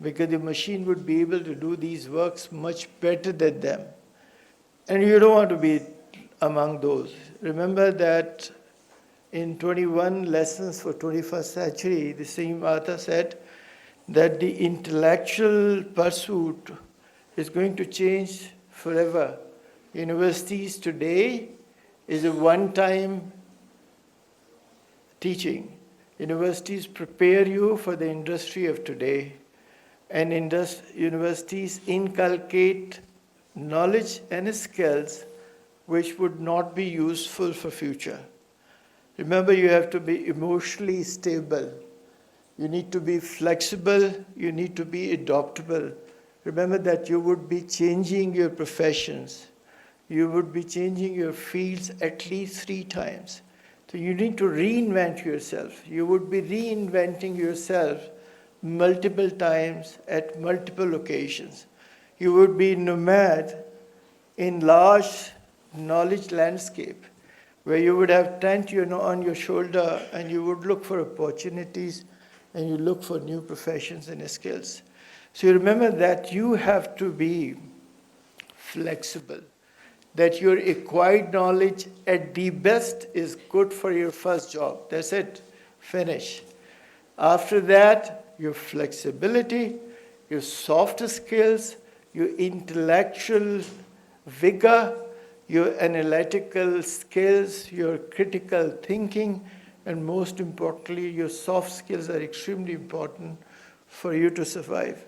because the machine would be able to do these works much better than them. And you don't want to be among those. Remember that in 21 Lessons for 21st Century, the same author said that the intellectual pursuit is going to change forever. Universities today is a one-time teaching. Universities prepare you for the industry of today, and universities inculcate knowledge and skills which would not be useful for future. Remember, you have to be emotionally stable. You need to be flexible. You need to be adaptable. Remember that you would be changing your professions. You would be changing your fields at least 3 times. So you need to reinvent yourself. You would be reinventing yourself multiple times at multiple occasions. You would be nomad in large knowledge landscape where you would have tent, on your shoulder, and you would look for opportunities, and you look for new professions and skills. So you remember that you have to be flexible, that your acquired knowledge at the best is good for your first job. That's it, finish. After that, your flexibility, your soft skills, your intellectual vigor, your analytical skills, your critical thinking, and most importantly, your soft skills are extremely important for you to survive.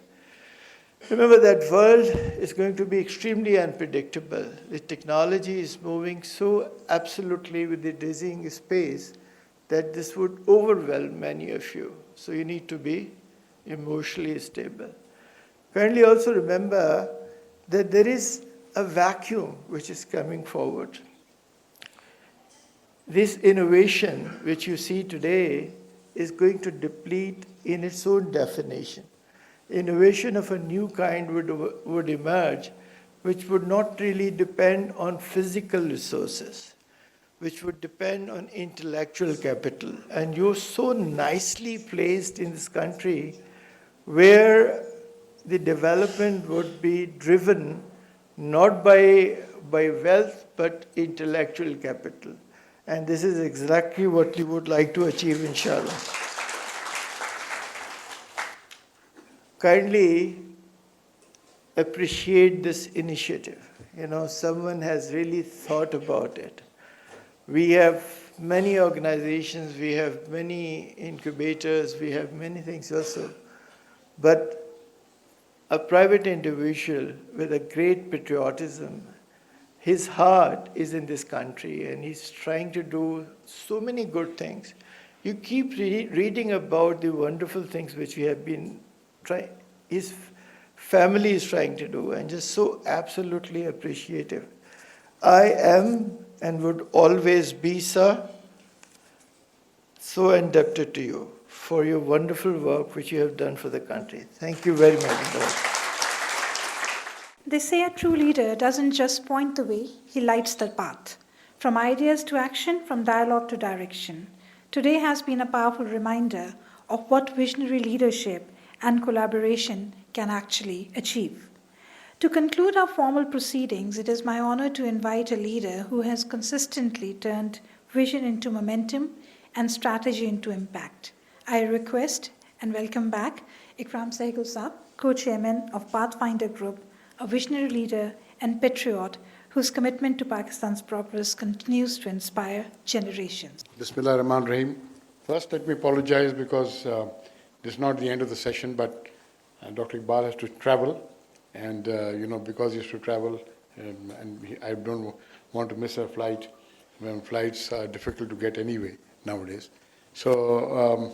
Remember that world is going to be extremely unpredictable. The technology is moving so absolutely with the dizzying space that this would overwhelm many of you. So you need to be emotionally stable. Kindly also remember that there is a vacuum which is coming forward. This innovation which you see today is going to deplete in its own definition. Innovation of a new kind would emerge, which would not really depend on physical resources, which would depend on intellectual capital. And you're so nicely placed in this country where the development would be driven not by wealth, but intellectual capital. And this is exactly what you would like to achieve, inshallah. Kindly appreciate this initiative. Someone has really thought about it. We have many organizations, we have many incubators, we have many things also. But a private individual with a great patriotism, his heart is in this country and he's trying to do so many good things. You keep reading about the wonderful things which we have been his family is trying to do, and just so absolutely appreciative. I am and would always be, sir, so indebted to you for your wonderful work which you have done for the country. Thank you very much. They say a true leader doesn't just point the way, he lights the path. From ideas to action, from dialogue to direction. Today has been a powerful reminder of what visionary leadership and collaboration can actually achieve. To conclude our formal proceedings, it is my honor to invite a leader who has consistently turned vision into momentum and strategy into impact. I request and welcome back Ikram Sehgal Saab, co-chairman of Pathfinder Group, a visionary leader and patriot whose commitment to Pakistan's progress continues to inspire generations. Bismillah ar-Rahman ar-Rahim. First, let me apologize because this is not the end of the session, but Dr. Iqbal has to travel, and because he has to travel, and I don't want to miss a flight when flights are difficult to get anyway nowadays. So,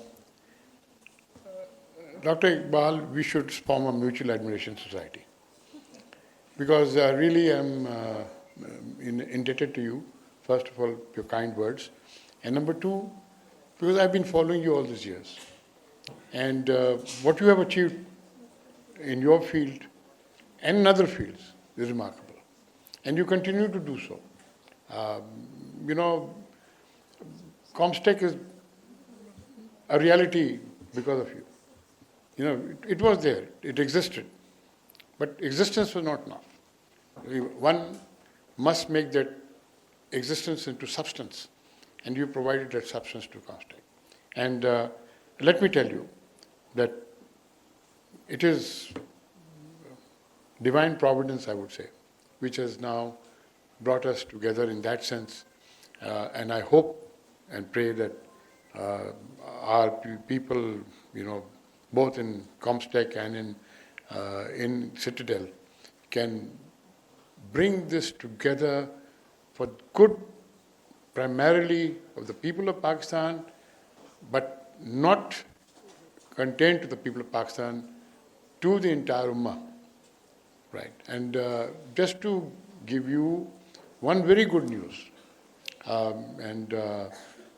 Dr. Iqbal, we should form a mutual admiration society, because really I'm indebted to you, first of all, your kind words, and number two, because I've been following you all these years. And what you have achieved in your field and in other fields is remarkable. And you continue to do so. Comstech is a reality because of you. It was there, it existed. But existence was not enough. One must make that existence into substance. And you provided that substance to Comstech. And let me tell you that it is divine providence, I would say, which has now brought us together in that sense. And I hope and pray that our people, both in Comstech and in Citadel, can bring this together for good, primarily of the people of Pakistan, but not contained to the people of Pakistan, to the entire Ummah, right? And just to give you one very good news,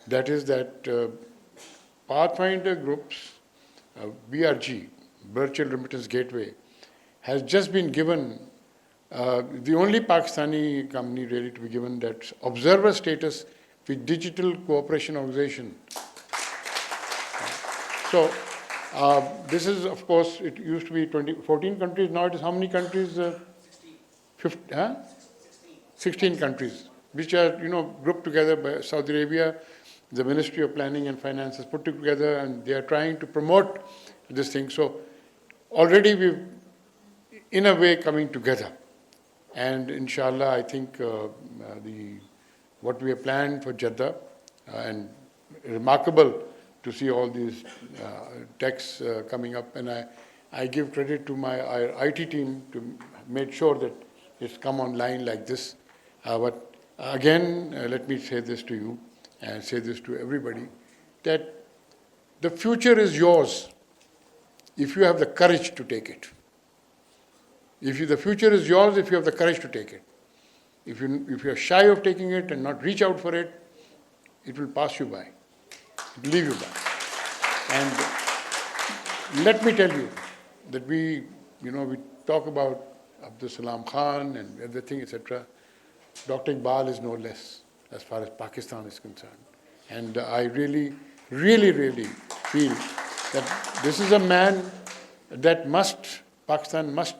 that is that Pathfinder Group's BRG, Virtual Remittance Gateway, has just been given, the only Pakistani company really to be given that observer status with Digital Cooperation Organization. So this is, of course, it used to be 14 countries. Now it is how many countries? 16 countries, which are, grouped together by Saudi Arabia. The Ministry of Planning and Finance has put together, and they are trying to promote this thing. So already we've, in a way, coming together. And inshallah, I think what we have planned for Jeddah, and remarkable to see all these techs coming up. And I give credit to our IT team to make sure that it's come online like this. But again, let me say this to you and say this to everybody, that the future is yours if you have the courage to take it. The future is yours if you have the courage to take it. If you're shy of taking it and not reach out for it, it will pass you by. It will leave you by. And let me tell you that we talk about Abdul Salam Khan and everything, etc. Dr. Iqbal is no less as far as Pakistan is concerned. And I really, really, really feel that this is a man that Pakistan must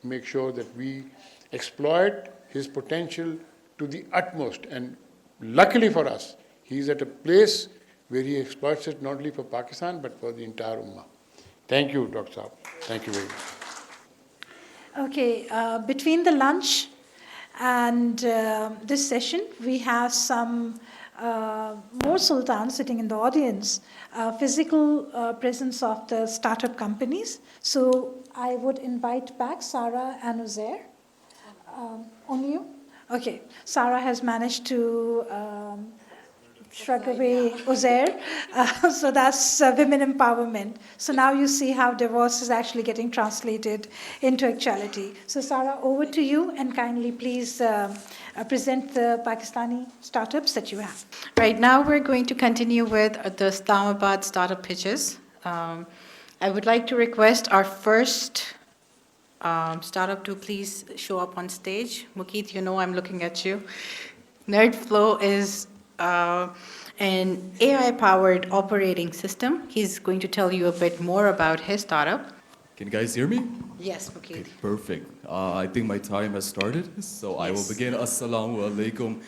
make sure that we exploit his potential to the utmost. And luckily for us, he's at a place where he exploits it not only for Pakistan, but for the entire Ummah. Thank you, Dr. Saab. Thank you very much. Okay, between the lunch and this session, we have some more sultans sitting in the audience, physical presence of the startup companies. So I would invite back Sarah and Uzair. Only you? Okay, Sarah has managed to shrug away Uzair. So that's women empowerment. So now you see how DAVOS is actually getting translated into actuality. So Sarah, over to you, and kindly please present the Pakistani startups that you have. Right now, we're going to continue with the Islamabad startup pitches. I would like to request our first startup to please show up on stage. Mukeet, I'm looking at you. NerdFlow is an AI-powered operating system. He's going to tell you a bit more about his startup. Can you guys hear me? Yes, Mukeet. Okay, perfect. I think my time has started, so I will begin. Assalamu alaikum.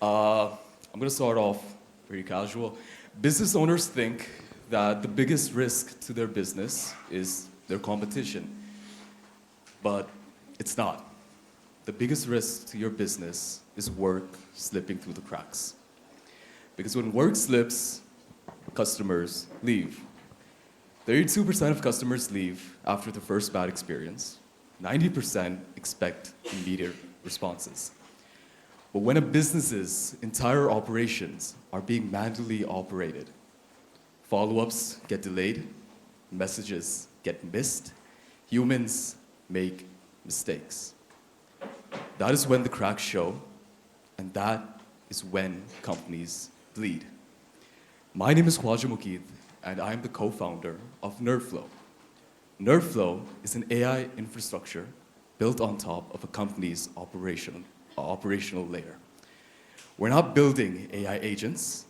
I'm going to start off very casual. Business owners think that the biggest risk to their business is their competition, but it's not. The biggest risk to your business is work slipping through the cracks. Because when work slips, customers leave. 32% of customers leave after the first bad experience. 90% expect immediate responses. But when a business's entire operations are being manually operated, follow-ups get delayed, messages get missed, humans make mistakes. That is when the cracks show, and that is when companies bleed. My name is Khwaja Mukeet, and I am the co-founder of NerdFlow. NerdFlow is an AI infrastructure built on top of a company's operational layer. We're not building AI agents.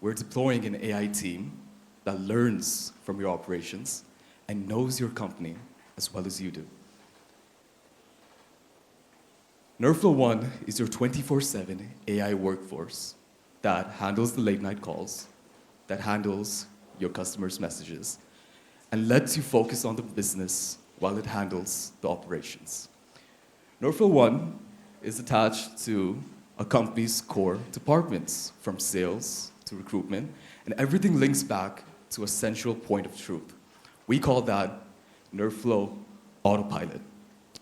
We're deploying an AI team that learns from your operations and knows your company as well as you do. NerdFlow One is your 24/7 AI workforce that handles the late night calls, that handles your customers' messages, and lets you focus on the business while it handles the operations. NerdFlow One is attached to a company's core departments, from sales to recruitment, and everything links back to a central point of truth. We call that NerdFlow Autopilot,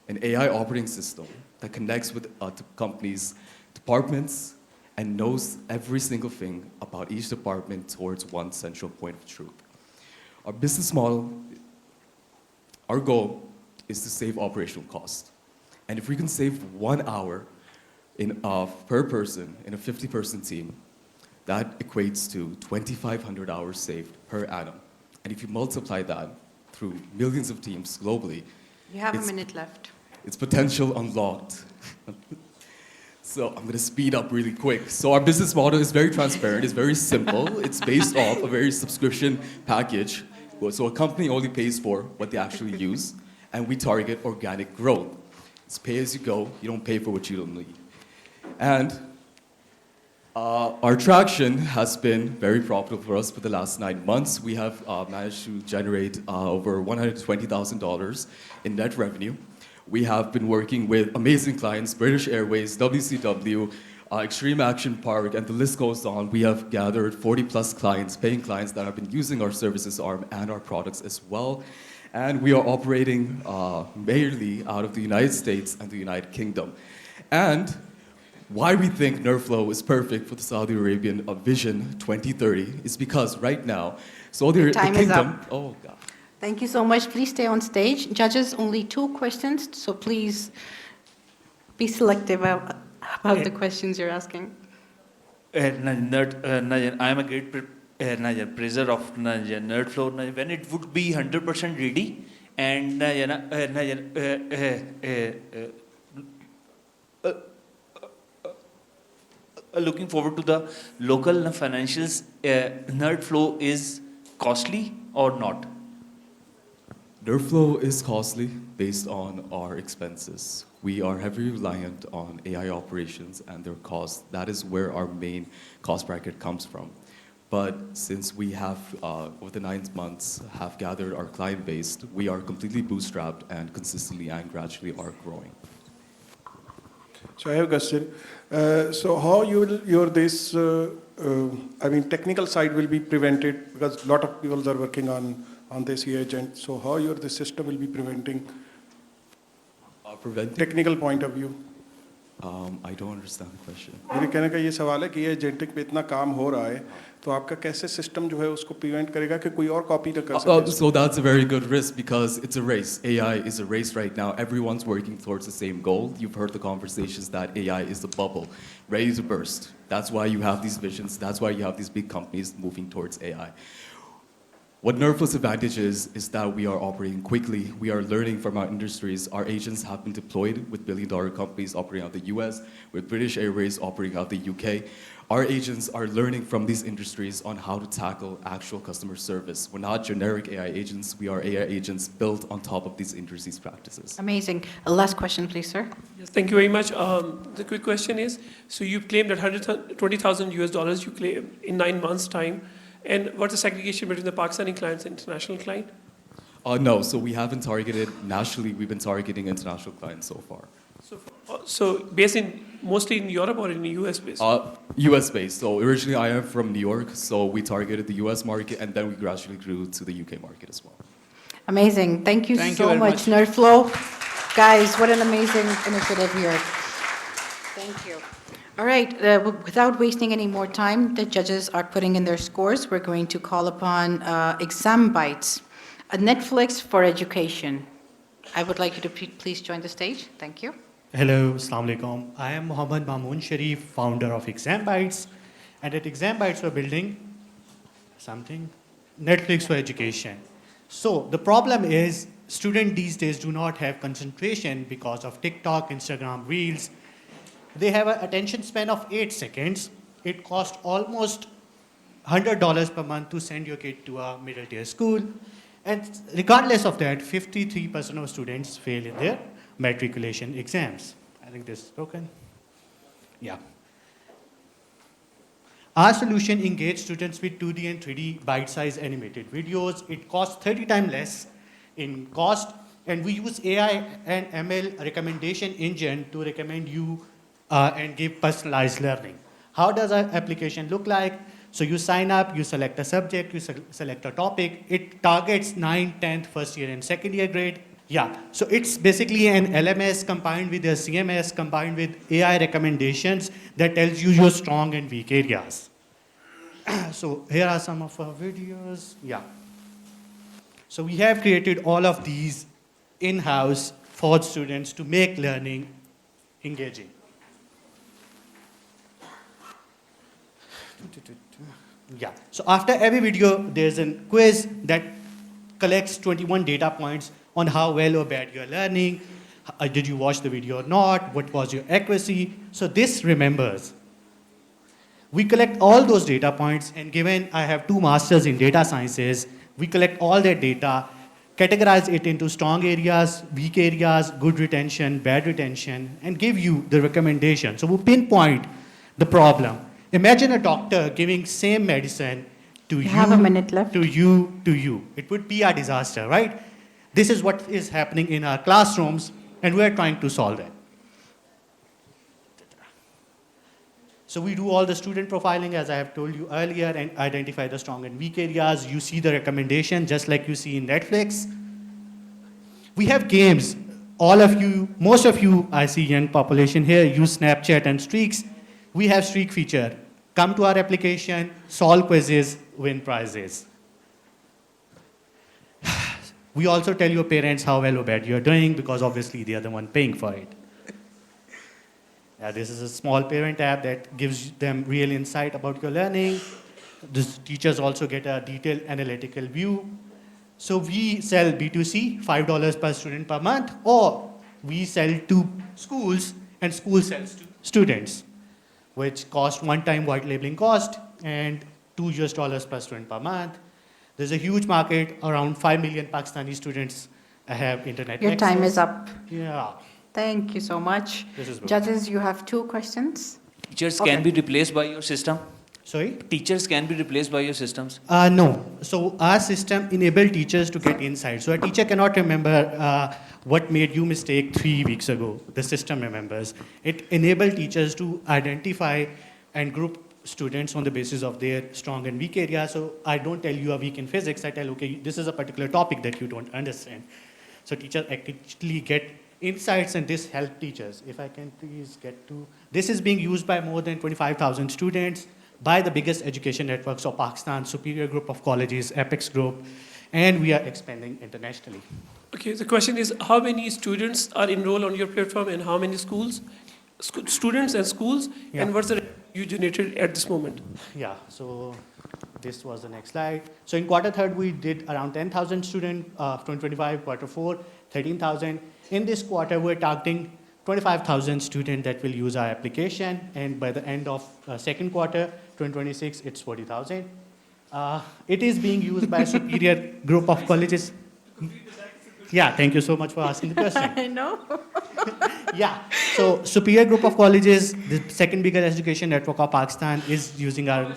an AI operating system that connects with the company's departments and knows every single thing about each department towards one central point of truth. Our business model, our goal is to save operational cost. And if we can save 1 hour per person in a 50-person team, that equates to 2,500 hours saved per annum. And if you multiply that through millions of teams globally, You have a minute left. It's potential unlocked. So I'm going to speed up really quick. So our business model is very transparent. It's very simple. It's based off a very subscription package. So a company only pays for what they actually use, and we target organic growth. It's pay as you go. You don't pay for what you don't need. And our traction has been very profitable for us for the last 9 months. We have managed to generate over $120,000 in net revenue. We have been working with amazing clients, British Airways, WCW, Extreme Action Park, and the list goes on. We have gathered 40 plus clients, paying clients that have been using our services arm and our products as well. And we are operating mainly out of the United States and the United Kingdom. And why we think NerdFlow is perfect for the Saudi Arabian Vision 2030 is because right now, Saudi Time the is kingdom. up. Oh God. Thank you so much. Please stay on stage. Judges, only 2 questions, so please be selective about the questions you're asking. I am a great praiser of NerdFlow when it would be 100% ready and looking forward to the local financials. NerdFlow is costly or not? NerdFlow is costly based on our expenses. We are heavily reliant on AI operations and their costs. That is where our main cost bracket comes from. But since we have, over the 9 months, have gathered our client base, we are completely bootstrapped and consistently and gradually are growing. So I have a question. So how your this, technical side will be prevented because a lot of people are working on this agent. So how the system will be preventing? Preventing? Technical point of view. I don't understand the question. मेरे कहने का ये सवाल है कि ये agentic पे इतना काम हो रहा है तो आपका कैसे सिस्टम जो है उसको प्रिवेंट करेगा कि कोई और कॉपी ना कर सके? So that's a very good risk because it's a race. AI is a race right now. Everyone's working towards the same goal. You've heard the conversations that AI is the bubble, ready to burst. That's why you have these visions. That's why you have these big companies moving towards AI. What NerdFlow's advantage is that we are operating quickly. We are learning from our industries. Our agents have been deployed with billion-dollar companies operating out the US, with British Airways operating out the UK. Our agents are learning from these industries on how to tackle actual customer service. We're not generic AI agents. We are AI agents built on top of these industries' practices. Amazing. Last question, please, sir. Yes, thank you very much. The quick question is, so you claimed that $120,000 you claim in 9 months' time. And what's the segregation between the Pakistani clients and international client? No, so we haven't targeted nationally. We've been targeting international clients so far. So based mostly in Europe or in the US based? US based. So originally I am from New York, so we targeted the US market and then we gradually grew to the UK market as well. Amazing. Thank you Thank so you very much, NerdFlow. Guys, what an amazing initiative here. Thank you. All right, without wasting any more time, the judges are putting in their scores. We're going to call upon Exam Bites, a Netflix for education. I would like you to please join the stage. Thank you. Hello, Assalamu alaikum. I am Mohammad Mamoon Sharif, founder of Exam Bites. And at Exam Bites, we're building something, Netflix for education. So the problem is students these days do not have concentration because of TikTok, Instagram, Reels. They have an attention span of 8 seconds. It costs almost $100 per month to send your kid to a middle tier school. And regardless of that, 53% of students fail in their matriculation exams. I think this is broken. Yeah. Our solution engages students with 2D and 3D bite-sized animated videos. It costs 30 times less in cost. And we use AI and ML recommendation engine to recommend you and give personalized learning. How does our application look like? So you sign up, you select a subject, you select a topic. It targets 9th, 10th, first year and second year grade. Yeah, so it's basically an LMS combined with a CMS combined with AI recommendations that tells you your strong and weak areas. So here are some of our videos. Yeah. So we have created all of these in-house for students to make learning engaging. Yeah. So after every video, there's a quiz that collects 21 data points on how well or bad you're learning. Did you watch the video or not? What was your accuracy? So this remembers. We collect all those data points, and given I have 2 masters in data sciences, we collect all that data, categorize it into strong areas, weak areas, good retention, bad retention, and give you the recommendation. So we pinpoint the problem. Imagine a doctor giving same medicine to you, have a minute left. to you. It would be a disaster, right? This is what is happening in our classrooms, and we are trying to solve it. So we do all the student profiling, as I have told you earlier, and identify the strong and weak areas. You see the recommendation, just like you see in Netflix. We have games. All of you, most of you, I see young population here, use Snapchat and Streaks. We have Streak feature. Come to our application, solve quizzes, win prizes. We also tell your parents how well or bad you're doing, because obviously they are the one paying for it. This is a small parent app that gives them real insight about your learning. The teachers also get a detailed analytical view. So we sell B2C, $5 per student per month, or we sell to schools, and school sells to students, which cost one-time white labeling cost and $2 per student per month. There's a huge market, around 5 million Pakistani students have internet Your access. time is up. Yeah. Thank you so much. This is good. Judges, you have 2 questions. Teachers Okay. can be replaced by your system? Sorry? Teachers can be replaced by your systems? No. So our system enables teachers to get insight. So a teacher cannot remember what made you mistake 3 weeks ago. The system remembers. It enables teachers to identify and group students on the basis of their strong and weak areas. So I don't tell you are weak in physics. I tell, okay, this is a particular topic that you don't understand. So teachers actually get insights, and this helps teachers. If I can please get to, this is being used by more than 25,000 students by the biggest education networks of Pakistan, Superior Group of Colleges, Apex Group, and we are expanding internationally. Okay, the question is, how many students are enrolled on your platform, and how many schools, students and schools, Yeah. and what's the revenue you generated at this moment? Yeah, so this was the next slide. So in quarter third, we did around 10,000 students, 2025, quarter four, 13,000. In this quarter, we're targeting 25,000 students that will use our application, and by the end of second quarter, 2026, it's 40,000. It is being used by a superior group of colleges. Yeah, thank you so much for asking the question. I know. Yeah, so superior group of colleges, the second biggest education network of Pakistan, is using our.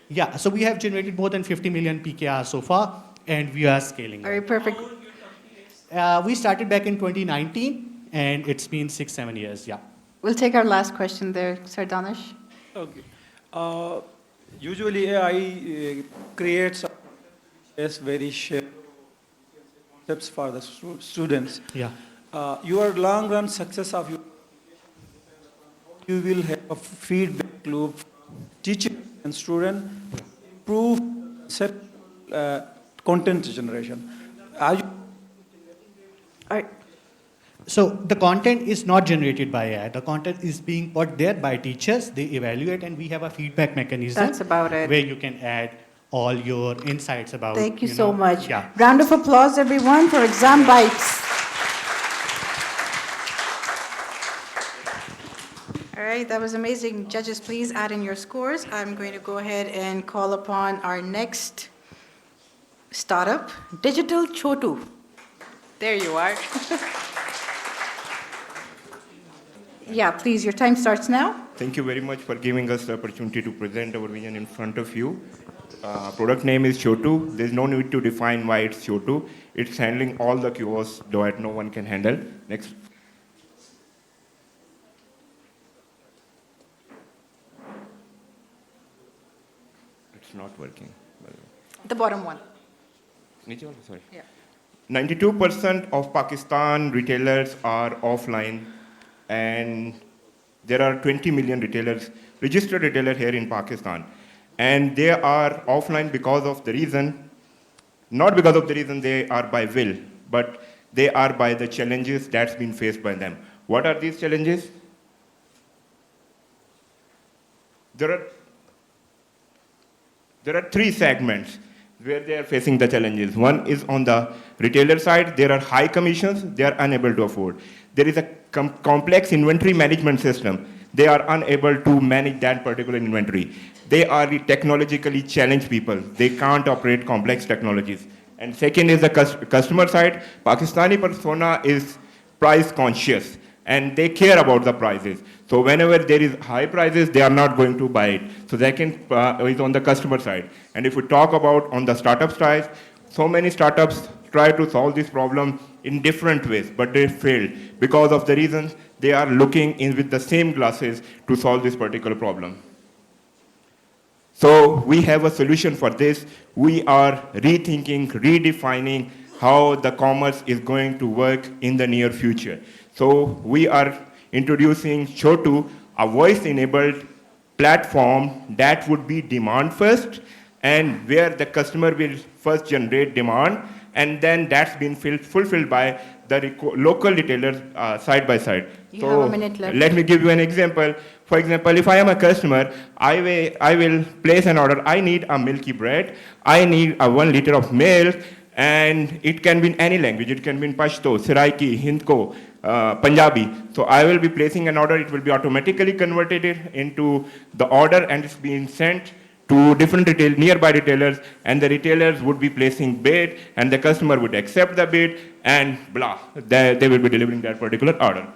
Yeah, so we have generated more than 50 million PKR so far, and we are scaling. Very perfect. We started back in 2019, and it's been 6-7 years. Yeah. We'll take our last question there, Sir Danish. Okay. Usually AI creates very shared concepts for the students. Yeah. Your long run success of you will have a feedback loop, teacher and student, improve content generation. Are you So the content is not generated by AI. The content is being put there by teachers. They evaluate, and we have a feedback mechanism. That's about it. Where you can add all your insights about. Thank you so much. Yeah. Round of applause, everyone, for Exam Bites. All right, that was amazing. Judges, please add in your scores. I'm going to go ahead and call upon our next startup, Digital Chotu. There you are. Yeah, please, your time starts now. Thank you very much for giving us the opportunity to present our vision in front of you. Product name is Chotu. There's no need to define why it's Chotu. It's handling all the kiosks that no one can handle. Next. It's not working. The bottom one. Sorry. Yeah. 92% of Pakistan retailers are offline, and there are 20 million retailers, registered retailers here in Pakistan. And they are offline because of the reason, not because of the reason they are by will, but they are by the challenges that's been faced by them. What are these challenges? There are 3 segments. where they are facing the challenges. One is on the retailer side, there are high commissions they are unable to afford. There is a complex inventory management system. They are unable to manage that particular inventory. They are the technologically challenged people. They can't operate complex technologies. And second is the customer side. Pakistani persona is price conscious and they care about the prices. So whenever there is high prices, they are not going to buy it. So second is on the customer side. And if we talk about on the startup side, so many startups try to solve this problem in different ways, but they failed because of the reasons they are looking in with the same glasses to solve this particular problem. So we have a solution for this. We are rethinking, redefining how the commerce is going to work in the near future. So we are introducing Chotu, a voice-enabled platform that would be demand first, and where the customer will first generate demand, and then that's been fulfilled by the local retailers side by side. You have a minute left. Let me give you an example. For example, if I am a customer, I will place an order. I need a milky bread. I need a 1 liter of milk, and it can be in any language. It can be in Pashto, Saraiki, Hindko, Punjabi. So I will be placing an order. It will be automatically converted into the order, and it's being sent to different nearby retailers, and the retailers would be placing bid, and the customer would accept the bid, and blah, they will be delivering that particular order.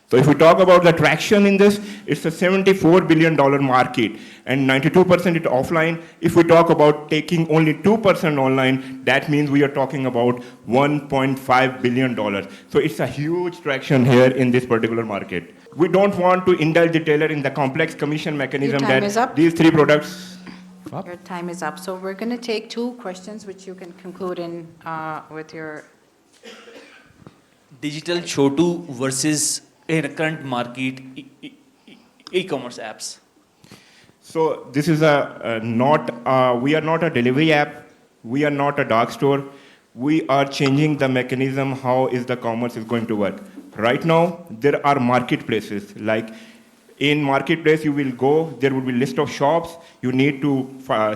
So if we talk about the traction in this, it's a $74 billion market, and 92% is offline. If we talk about taking only 2% online, that means we are talking about $1.5 billion. So it's a huge traction here in this particular market. We don't want to indulge the retailer in the complex commission mechanism that these three products. Your time is up. So we're going to take 2 questions, which you can conclude in with your... Digital Chotu versus in current market e-commerce apps. So this is we are not a delivery app. We are not a dark store. We are changing the mechanism how is the commerce is going to work. Right now, there are marketplaces. Like in marketplace, you will go, there will be list of shops. You need to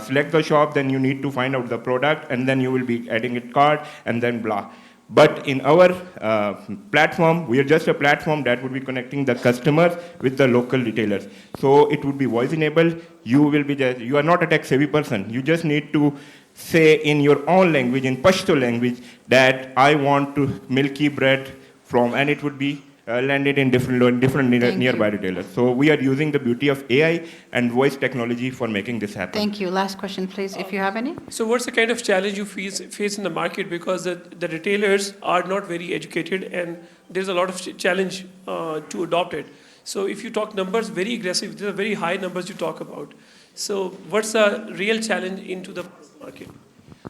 select the shop, then you need to find out the product, and then you will be adding it cart, and then blah. But in our platform, we are just a platform that would be connecting the customers with the local retailers. So it would be voice enabled. You are not a tech savvy person. You just need to say in your own language, in Pashto language, that I want to milky bread from, and it would be landed in different nearby retailers. So we are using the beauty of AI and voice technology for making this happen. Thank you. Last question, please, if you have any. So what's the kind of challenge you face in the market? Because the retailers are not very educated, and there's a lot of challenge to adopt it. So if you talk numbers, very aggressive, these are very high numbers you talk about. So what's the real challenge into the market?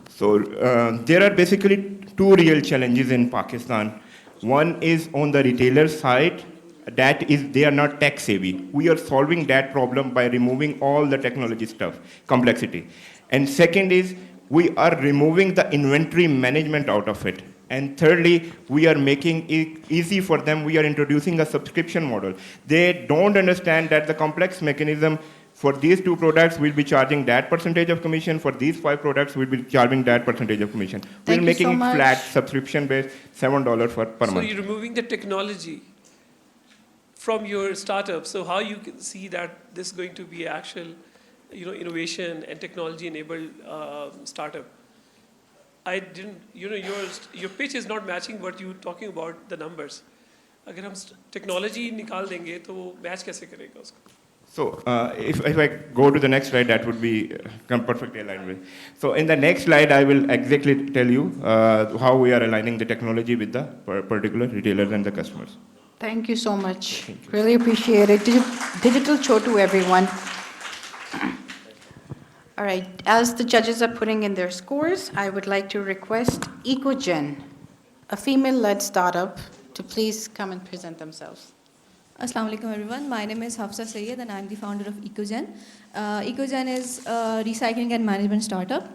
So there are basically 2 real challenges in Pakistan. One is on the retailer side, that is they are not tech savvy. We are solving that problem by removing all the technology stuff, complexity. And second is we are removing the inventory management out of it. And thirdly, we are making it easy for them. We are introducing a subscription model. They don't understand that the complex mechanism for these 2 products, we'll be charging that percentage of commission. For these 5 products, we'll be charging that percentage of commission. We're making it flat, subscription-based, $7 per month. So you're removing the technology from your startup. So how you can see that this is going to be actual, innovation and technology-enabled startup? I didn't, your pitch is not matching what you're talking about, the numbers. अगर हम technology निकाल देंगे तो वो match कैसे करेगा उसको? So if I go to the next slide, that would be perfectly aligned with. So in the next slide, I will exactly tell you how we are aligning the technology with the particular retailers and the customers. Thank you so much. Really appreciate it. Digital Chotu, everyone. All right, as the judges are putting in their scores, I would like to request EcoGen, a female-led startup, to please come and present themselves. Assalamu alaikum everyone. My name is Hafsa Sayyed and I'm the founder of EcoGen. EcoGen is a recycling and management startup,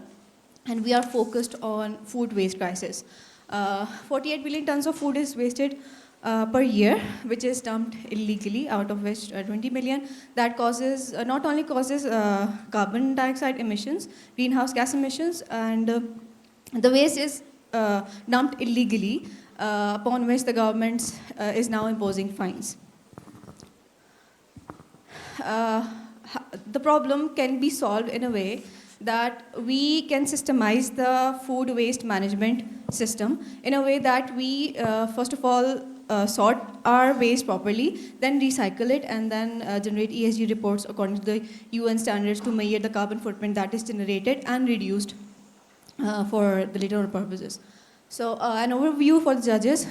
and we are focused on food waste crisis. 48 billion tons of food is wasted per year, which is dumped illegally, out of which 20 million. That causes, not only causes carbon dioxide emissions, greenhouse gas emissions, and the waste is dumped illegally, upon which the government is now imposing fines. The problem can be solved in a way that we can systemize the food waste management system in a way that we, first of all, sort our waste properly, then recycle it, and then generate ESG reports according to the UN standards to measure the carbon footprint that is generated and reduced for the later purposes. So an overview for the judges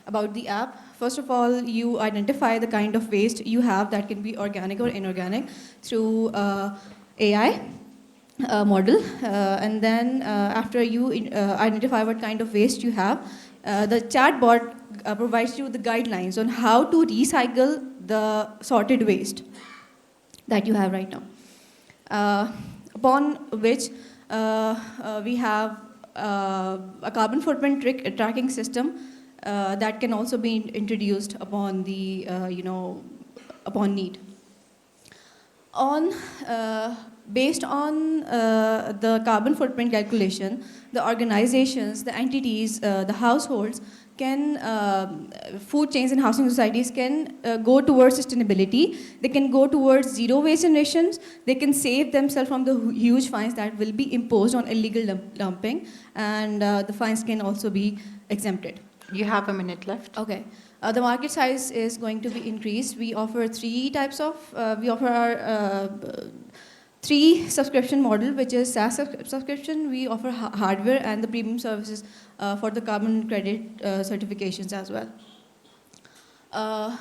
about the app. First of all, you identify the kind of waste you have that can be organic or inorganic through AI model. And then after you identify what kind of waste you have, the chatbot provides you the guidelines on how to recycle the sorted waste that you have right now. Upon which we have a carbon footprint tracking system that can also be introduced upon the, upon need. Based on the carbon footprint calculation, the organizations, the entities, the households can, food chains and housing societies can go towards sustainability. They can go towards zero waste emissions. They can save themselves from the huge fines that will be imposed on illegal dumping, and the fines can also be exempted. You have a minute left. Okay. The market size is going to be increased. We offer three types of, we offer our 3 subscription model, which is SaaS subscription. We offer hardware and the premium services for the carbon credit certifications as well.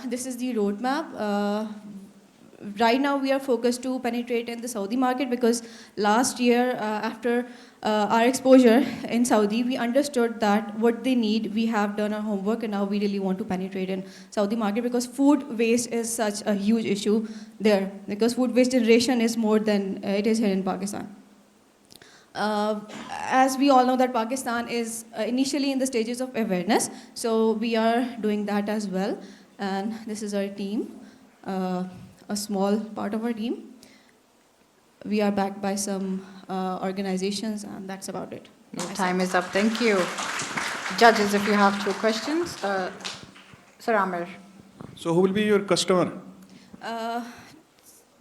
This is the roadmap. Right now we are focused to penetrate in the Saudi market because last year after our exposure in Saudi, we understood that what they need, we have done our homework, and now we really want to penetrate in Saudi market because food waste is such a huge issue there, because food waste generation is more than it is here in Pakistan. As we all know that Pakistan is initially in the stages of awareness, so we are doing that as well. And this is our team, a small part of our team. We are backed by some organizations, and that's about it. Your time is up. Thank you. Judges, if you have 2 questions. Sir Amir. So who will be your customer?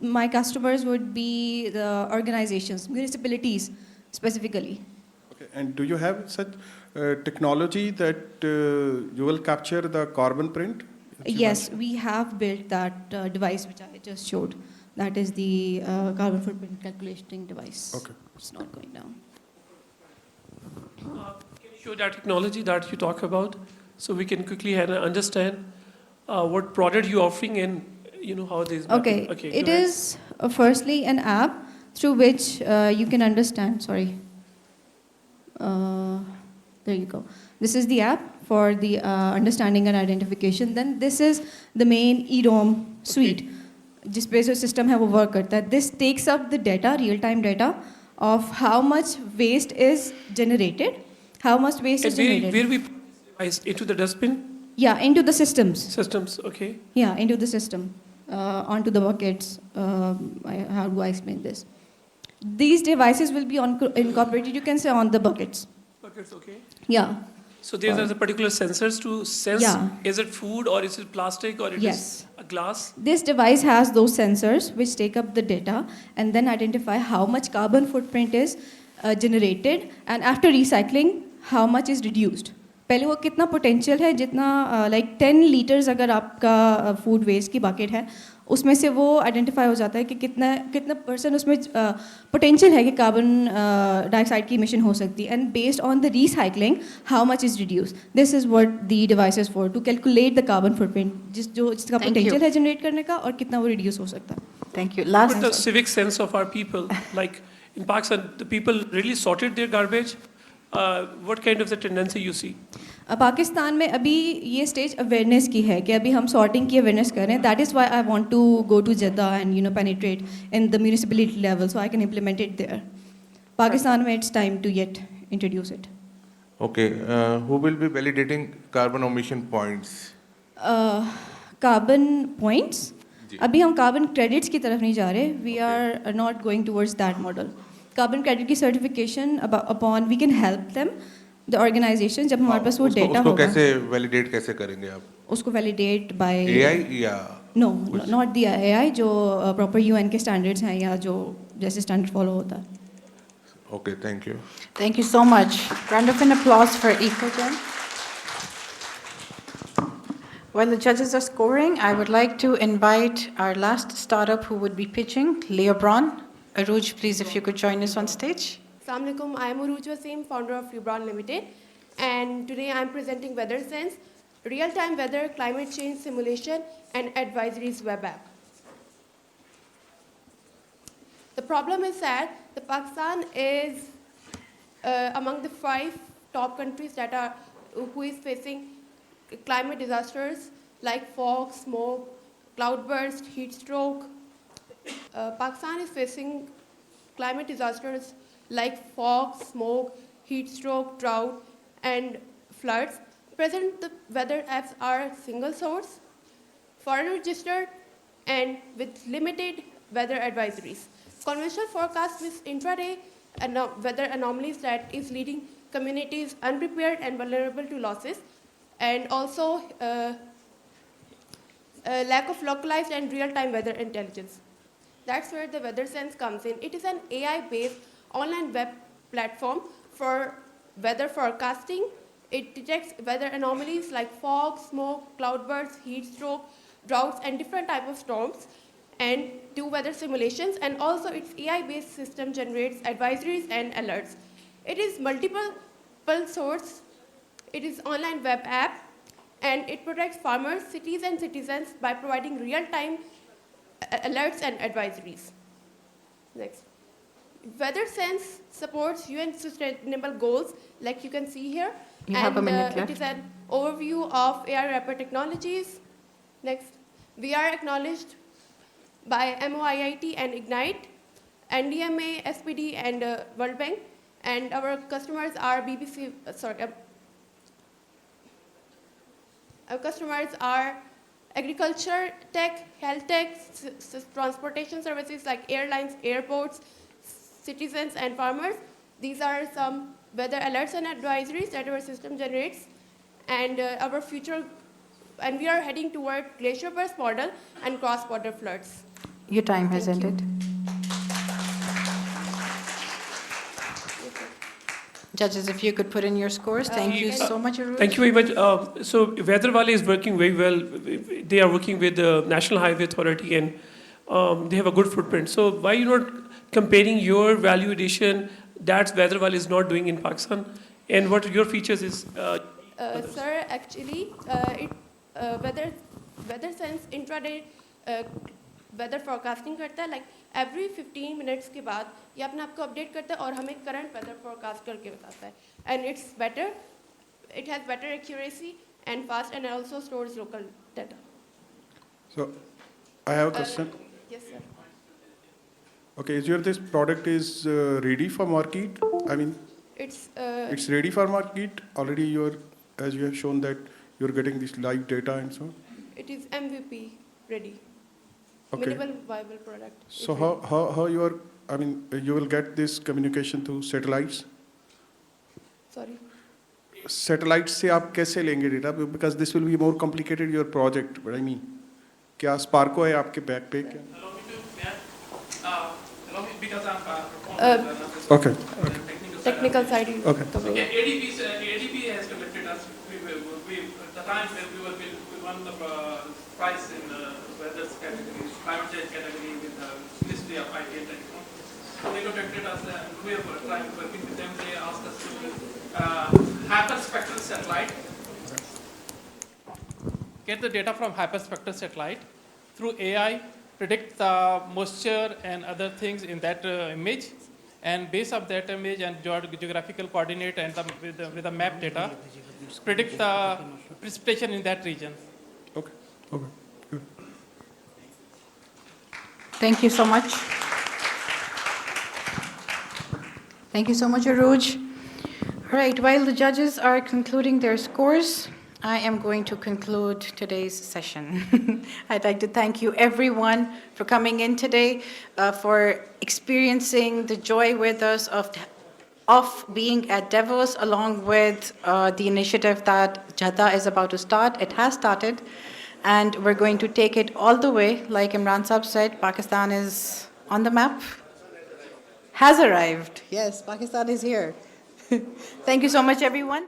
My customers would be the organizations, municipalities specifically. Okay. And do you have such technology that you will capture the carbon print? Yes, we have built that device which I just showed. That is the carbon footprint calculating device. Okay. It's not going down. Can you show that technology that you talk about so we can quickly understand what product you're offering and how this. Okay. It is firstly an app through which you can understand. Sorry. There you go. This is the app for the understanding and identification. Then this is the main EDOM suite. जिस पे जो system है वो work करता है. This takes up the data, real-time data, of how much waste is generated, how much waste is generated. Where we put into the dustbin? Yeah, into the systems. Systems, okay. Yeah, into the system, onto the buckets. How do I explain this? These devices will be incorporated, you can say, on the buckets. Buckets, okay. Yeah. So there's a particular sensors to sense, is it food or is it plastic or it is a glass? This device has those sensors which take up the data and then identify how much carbon footprint is generated, and after recycling, how much is reduced. पहले वो कितना potential है, जितना like 10 liters अगर आपका food waste की bucket है, उसमें से वो identify हो जाता है कि कितना % उसमें potential है कि carbon dioxide की emission हो सकती है, and based on the recycling, how much is reduced. This is what the device is for, to calculate the carbon footprint, जिसका potential है generate करने का और कितना वो reduce हो सकता है. Thank you. Last. What the civic sense of our people, like in Pakistan, the people really sorted their garbage. What kind of the tendency you see? Pakistan में अभी ये स्टेज अवेयरनेस की है कि अभी हम सॉर्टिंग की अवेयरनेस करें. That is why I want to go to Jeddah and penetrate in the municipality level so I can implement it there. Pakistan में it's time to yet introduce it. Okay, who will be validating carbon emission points? Carbon points अभी हम carbon credits की तरफ नहीं जा रहे we are not going towards that model carbon credit की certification upon we can help them the organisation जब हमारे पास वो डेटा उसको होगा कैसे वैलिडेट कैसे करेंगे आप उसको वैलिडेट बाय एआई या नो नॉट द एआई जो प्रॉपर यूएन के स्टैंडर्ड्स हैं या जो जैसे स्टैंडर्ड फॉलो होता है okay thank you Thank you so much. Round of an applause for EcoGen. While the judges are scoring, I would like to invite our last startup who would be pitching, Leobron. Aruj, please, if you could join us on stage. Assalamu alaikum. I am Aruj Wasim, founder of Leobron Limited, and today I am presenting WeatherSense, real-time weather, climate change simulation, and advisories web app. The problem is that the Pakistan is among the 5 top countries that are who is facing climate disasters like fog, smoke, cloudburst, heat stroke. Pakistan is facing climate disasters like fog, smoke, heat stroke, drought, and floods. Present, the weather apps are single source, foreign registered, and with limited weather advisories. Conventional forecast with intraday weather anomalies that is leading communities unprepared and vulnerable to losses, and also lack of localized and real-time weather intelligence. That's where the WeatherSense comes in. It is an AI-based online web platform for weather forecasting. It detects weather anomalies like fog, smoke, cloudbursts, heat stroke, droughts, and different types of storms, and do weather simulations. And also, its AI-based system generates advisories and alerts. It is multiple source. It is online web app, and it protects farmers, cities, and citizens by providing real-time alerts and advisories. Next. WeatherSense supports UN sustainable goals, like you can see here. You have a minute left. It is an overview of AI wrapper technologies. Next. We are acknowledged by MOIIT and Ignite, NDMA, SPD, and World Bank. And our customers are our customers are agriculture tech, health tech, transportation services like airlines, airports, citizens, and farmers. These are some weather alerts and advisories that our system generates. And our future, and we are heading toward glacier burst model and cross-border floods. Your time has Thank you. ended. Judges, if you could put in your scores. Thank you so much, Aruj. Thank you very much. So Weather Valley is working very well. They are working with the National Highway Authority, and they have a good footprint. So why you not comparing your value addition that Weather Valley is not doing in Pakistan, and what your features is? Sir, actually, WeatherSense intraday weather forecasting करता है, like every 15 minutes के बाद ये अपने आप को update करता है और हमें current weather forecast करके बताता है, and it's better, it has better accuracy and fast, and also stores local data. So, I have a question. Yes, sir. Okay, this product is ready for market? I mean, it's ready for market. Already as you have shown that you're getting this live data and so on. It is MVP ready. Okay. Minimal viable product. So how you are? I mean, you will get this communication through satellites. Sorry. Satellites से आप कैसे लेंगे data? Because this will be more complicated your project. But I mean, क्या Sparko है आपके back पे क्या? Because I'm Okay. Technical side. Okay. ADP has conducted us. The time when we won the prize in weather category, climate change category with the Ministry of IT and Telecom. So they contacted us and we were trying to work with them. They asked us to do hyperspectral satellite. Get the data from hyperspectral satellite through AI, predict the moisture and other things in that image, and based on that image and geographical coordinate and with the map data, predict the precipitation in that region. Okay. Okay. Good. Thank you so much. Thank you so much, Aruj. All right, while the judges are concluding their scores, I am going to conclude today's session. I'd like to thank you, everyone, for coming in today, for experiencing the joy with us of being at DAVOS, along with the initiative that Jeddah is about to start. It has started, and we're going to take it all the way. Like Imran Saab said, Pakistan is on the map, has arrived. Yes, Pakistan is here. Thank you so much, everyone.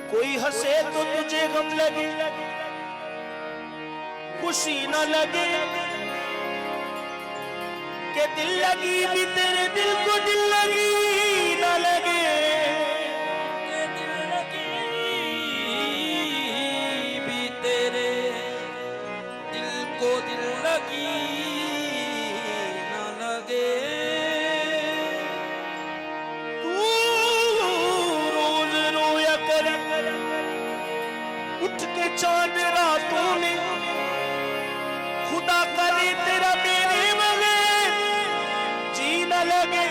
कोई हंसे तो तुझे गम लगे, खुशी न लगे, के दिल लगी भी तेरे दिल को दिल लगी न लगे, के दिल लगी भी तेरे दिल को दिल लगी न लगे। उठ के चांद रातों में खुदा करे तेरा मेरे बगैर जी न लगे,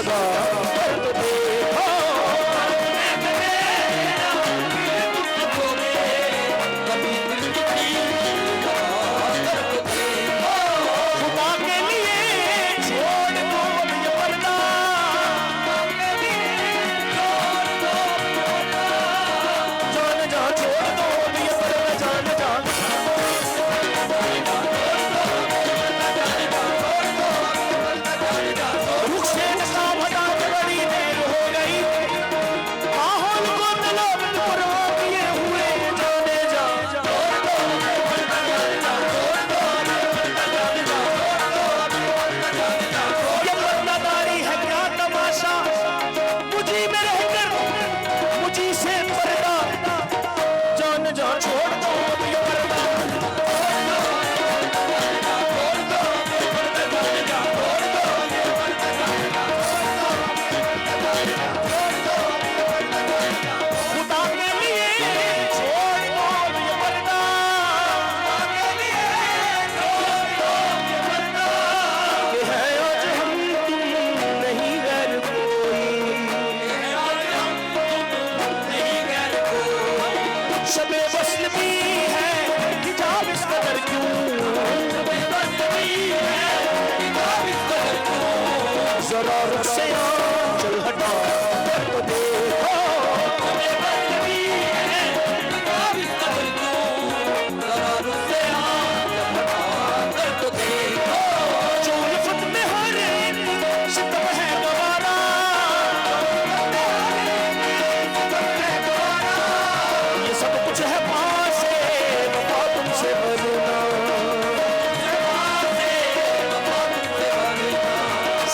सदा कर तो देखो खुदा के लिए छोड़ दो अब ये पर्दा जान जा छोड़ दो अब ये पर्दा जान जा रुख से नकाब हटा के बड़ी देर हो गई माहौल को तलब परवा किए हुए जाने जा ये पर्दादारी है क्या तमाशा मुझी में रहकर मुझी से पर्दा जान जा छोड़ दो अब ये पर्दा खुदा के लिए छोड़ दो अब ये पर्दा कि है आज हम तुम नहीं गैर कोई शबे वस्ल भी है हिजाब इस कदर क्यों जरा रुख से चल हटा कर तो देखो जो उल्फत में हर सितम है गवारा ये सब कुछ है पास से वफा तुमसे बरना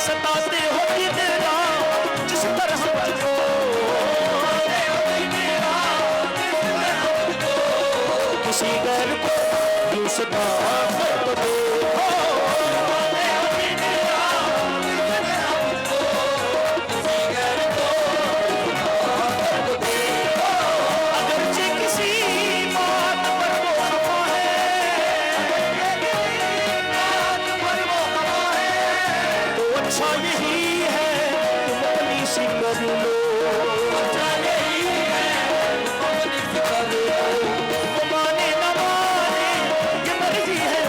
सताते हो कितना जिस तरह मुझको किसी गैर को यूं सता कर तो देखो अगरचे किसी बात पर वो खफा है तो अच्छा यही है तुम अपनी सी कर लो वो माने न माने ये मर्जी है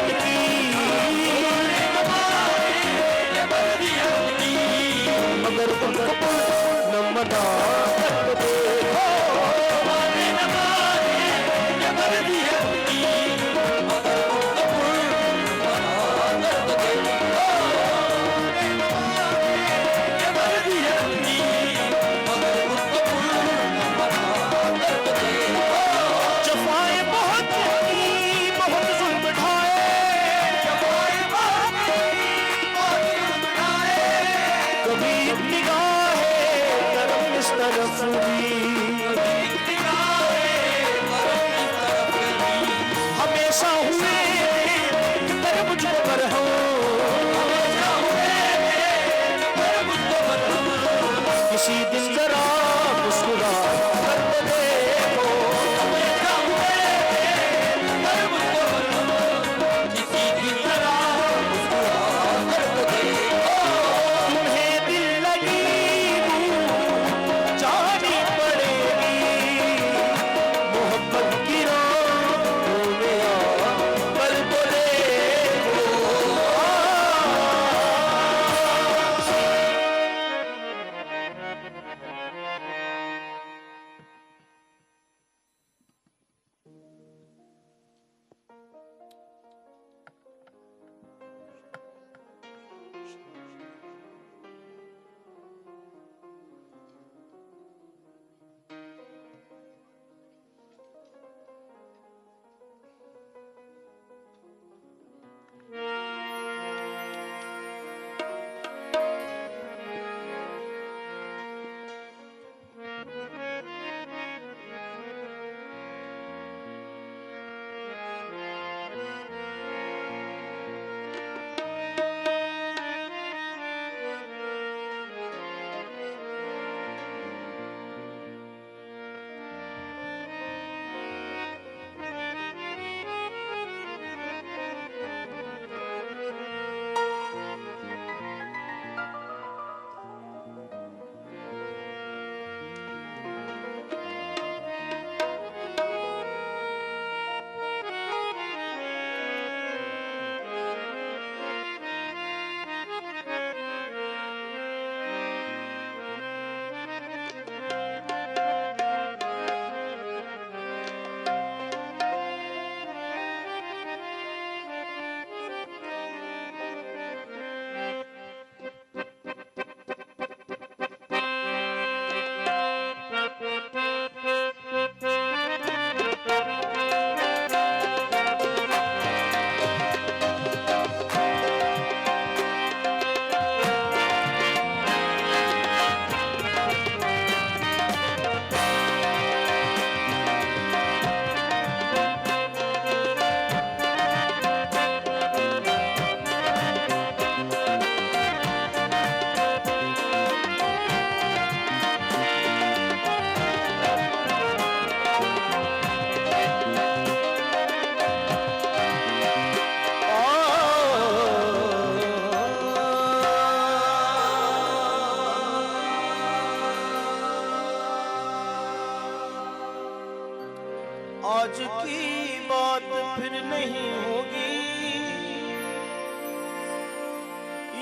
आज की बात फिर नहीं होगी,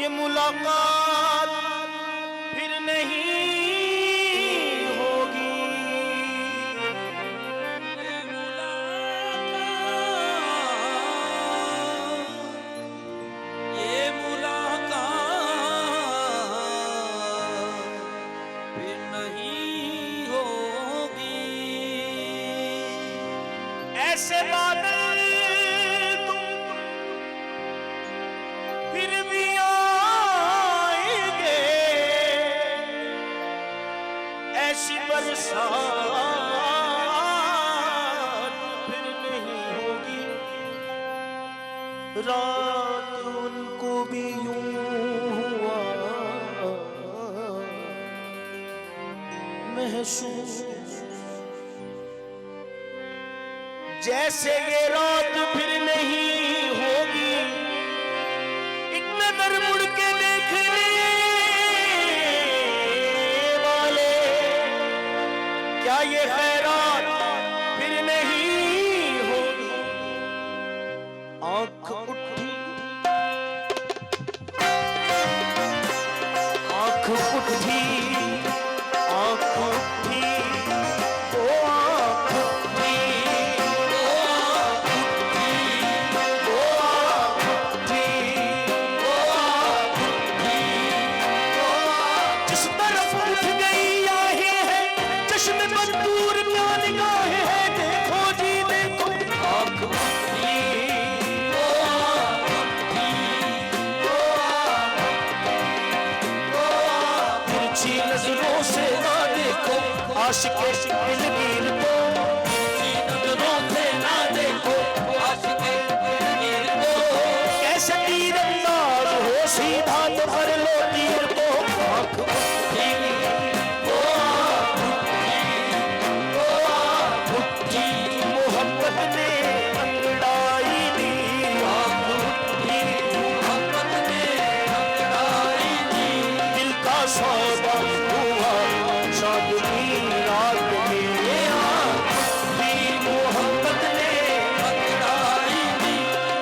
ये मुलाकात फिर नहीं होगी। ये मुलाकात फिर नहीं होगी। ऐसे बादल तुम फिर भी आएंगे, ऐसी बरसात फिर नहीं होगी। रात उनको भी यूं हुआ महसूस, जैसे ये रात फिर नहीं होगी। एक नजर मुड़ के देखने वाले, क्या ये खैरात फिर नहीं होगी। आंख उठी, आंख उठी, आंख उठी, ओ आंख उठी, ओ आंख उठी, ओ आंख उठी, ओ आंख उठी, ओ आंख। जिस तरफ उठ गई आहें हैं, चश्म बदूर क्या निगाहें हैं। देखो जी देखो, आंख उठी, ओ आंख उठी, ओ आंख उठी, ओ आंख। तिरछी नजरों से ना देखो आशिके दिलगीर को, तिरछी नजरों से ना देखो आशिके दिलगीर को। कैसे तीरंदाज हो सीधा तो कर लो तीर को। आंख उठी, ओ आंख उठी, ओ आंख उठी, मोहब्बत ने अंगड़ाई दी। आंख उठी, मोहब्बत ने अंगड़ाई दी। दिल का सौदा हुआ चांदनी रात में। आंख उठी, मोहब्बत ने अंगड़ाई दी।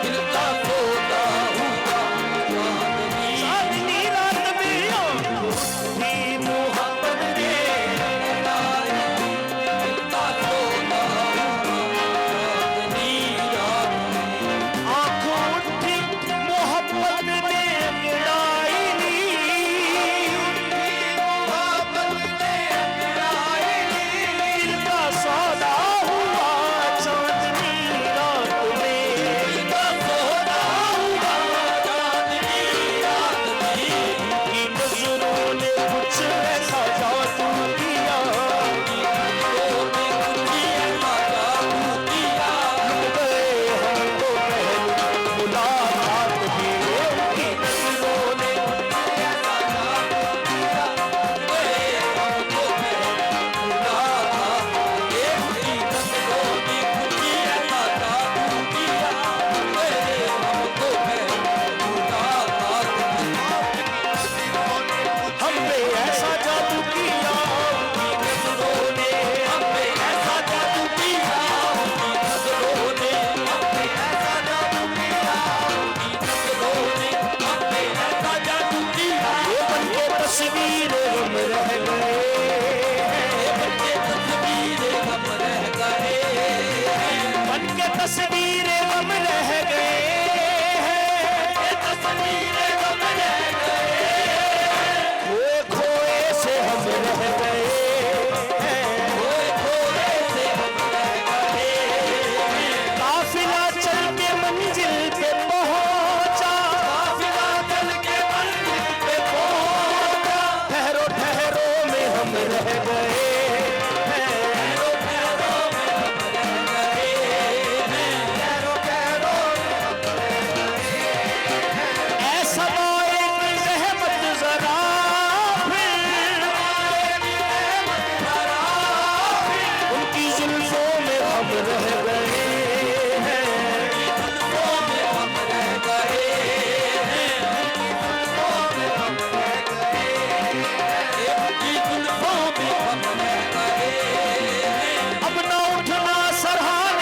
दिल का सौदा हुआ चांदनी रात में। आंख उठी, मोहब्बत ने अंगड़ाई दी। दिल का सौदा हुआ चांदनी रात में। आंख उठी, मोहब्बत ने अंगड़ाई दी। मोहब्बत ने अंगड़ाई दी। दिल का सौदा हुआ चांदनी रात में। दिल का सौदा हुआ चांदनी रात में। की नजरों ने कुछ ऐसा जादू किया, की नजरों ने कुछ ऐसा जादू किया। लुट गए हमको पहली मुलाकात में। की नजरों ने कुछ ऐसा जादू किया, लुट गए हमको पहली मुलाकात में। की नजरों ने कुछ ऐसा जादू किया, लुट गए हमको पहली मुलाकात में। हम पे ऐसा जादू किया उनकी नजरों ने, हम पे ऐसा जादू किया उनकी नजरों ने, हम पे ऐसा जादू किया उनकी नजरों ने, हम पे ऐसा जादू किया। ये बनके तस्वीरें हम रह गए, ये बनके तस्वीरें हम रह गए, बनके तस्वीरें हम रह गए, ये तस्वीरें हम रह गए। खोए खोए से हम रह गए, खोए खोए से हम रह गए। काफिला चल के मंजिल पे पहुंचा, काफिला चल के मंजिल पे पहुंचा। ठहरो ठहरो में हम रह गए, ठहरो ठहरो में हम रह गए, ठहरो ठहरो में हम रह गए। ऐसा एक रहमत जरा उनकी जुल्फों में हम रह गए हैं, जुल्फों में हम रह गए हैं, जुल्फों में हम रह गए हैं, जुल्फों में हम रह गए हैं। अब ना उठना सरहाना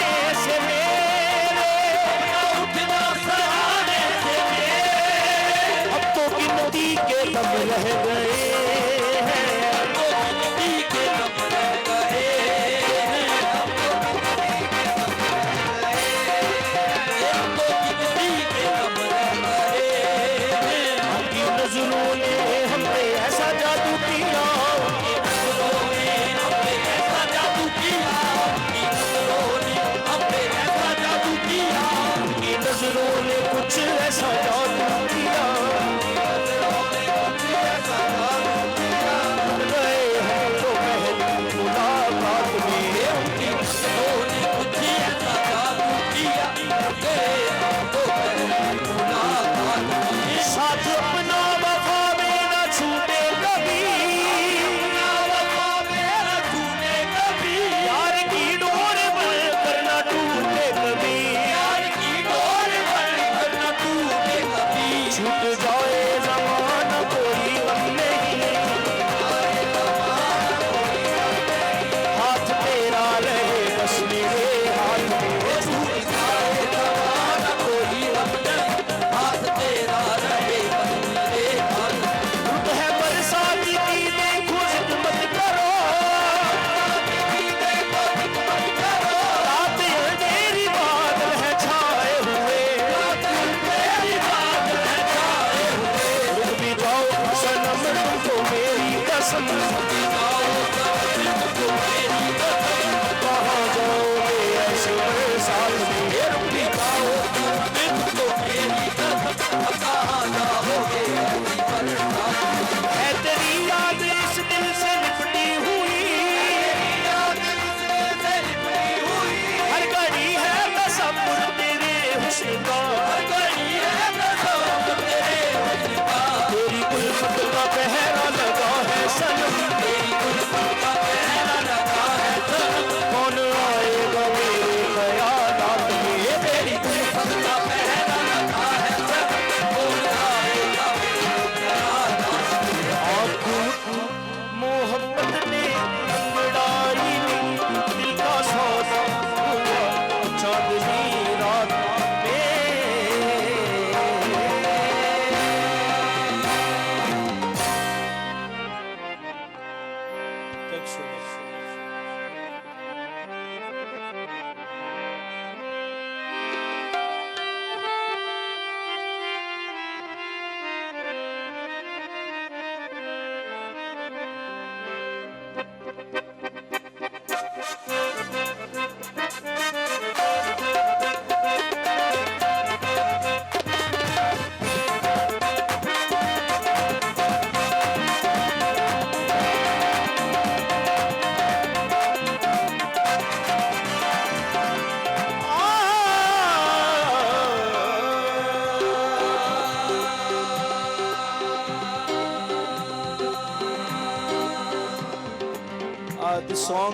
this song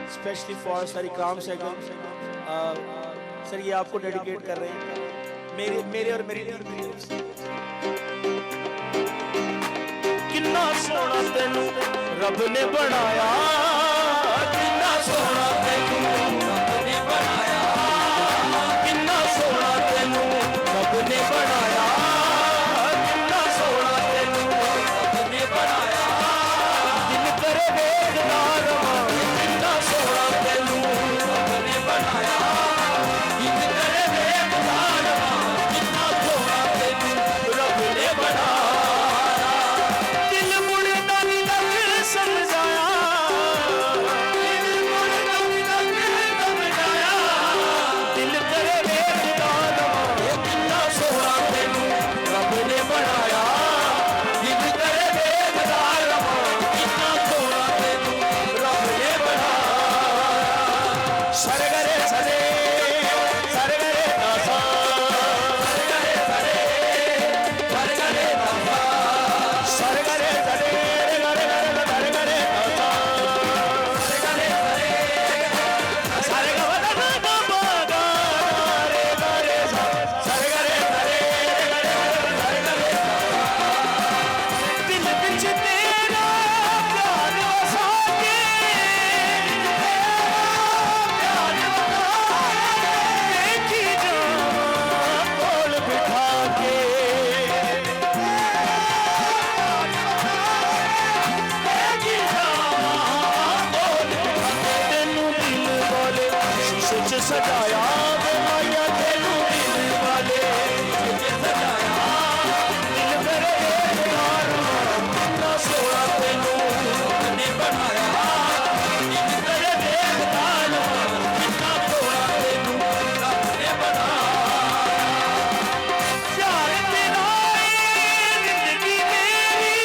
especially for Sarikam Sehgal. Sir ये आपको डेडिकेट कर रहे हैं मेरे और मेरी तरफ से। किन्ना सोना तेनू रब ने बनाया, किन्ना सोना तेनू रब ने बनाया, किन्ना सोना तेनू रब ने बनाया, किन्ना सोना तेनू रब ने बनाया, दिल करे वेखदा रवां, किन्ना सोना तेनू रब ने बनाया, दिल करे वेखदा रवां, किन्ना सोना तेनू रब ने बनाया। सजाया माया तेनू दिल वाले सजाया, दिल करे यार कितना सोना तेनू ने बनाया, दिल करे यार कितना सोना तेनू ने बनाया। प्यार तेरा जिंदगी मेरी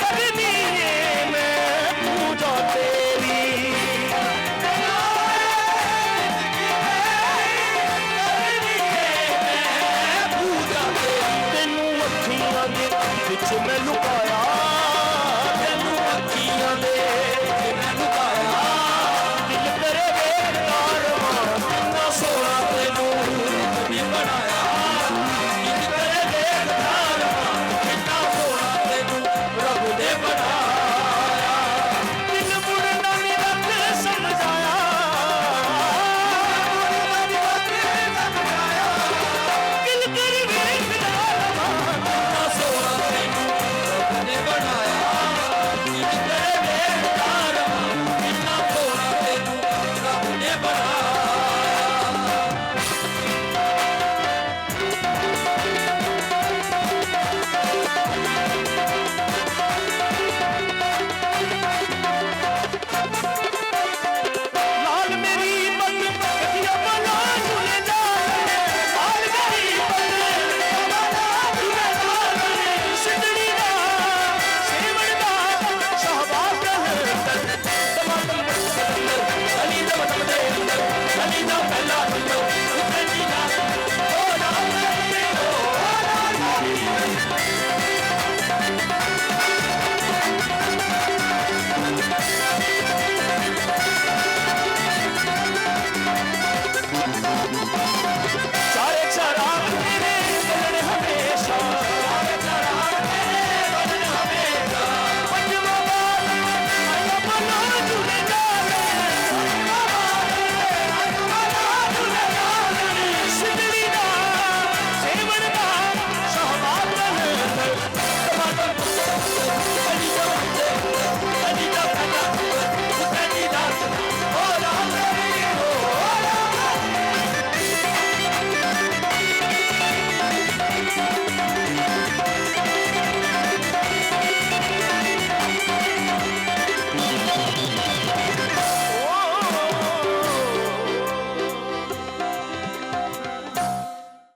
करनी है मैं पूजा तेरी, पूजा तेरी तेनू अखियां दे विच मैं लुकाया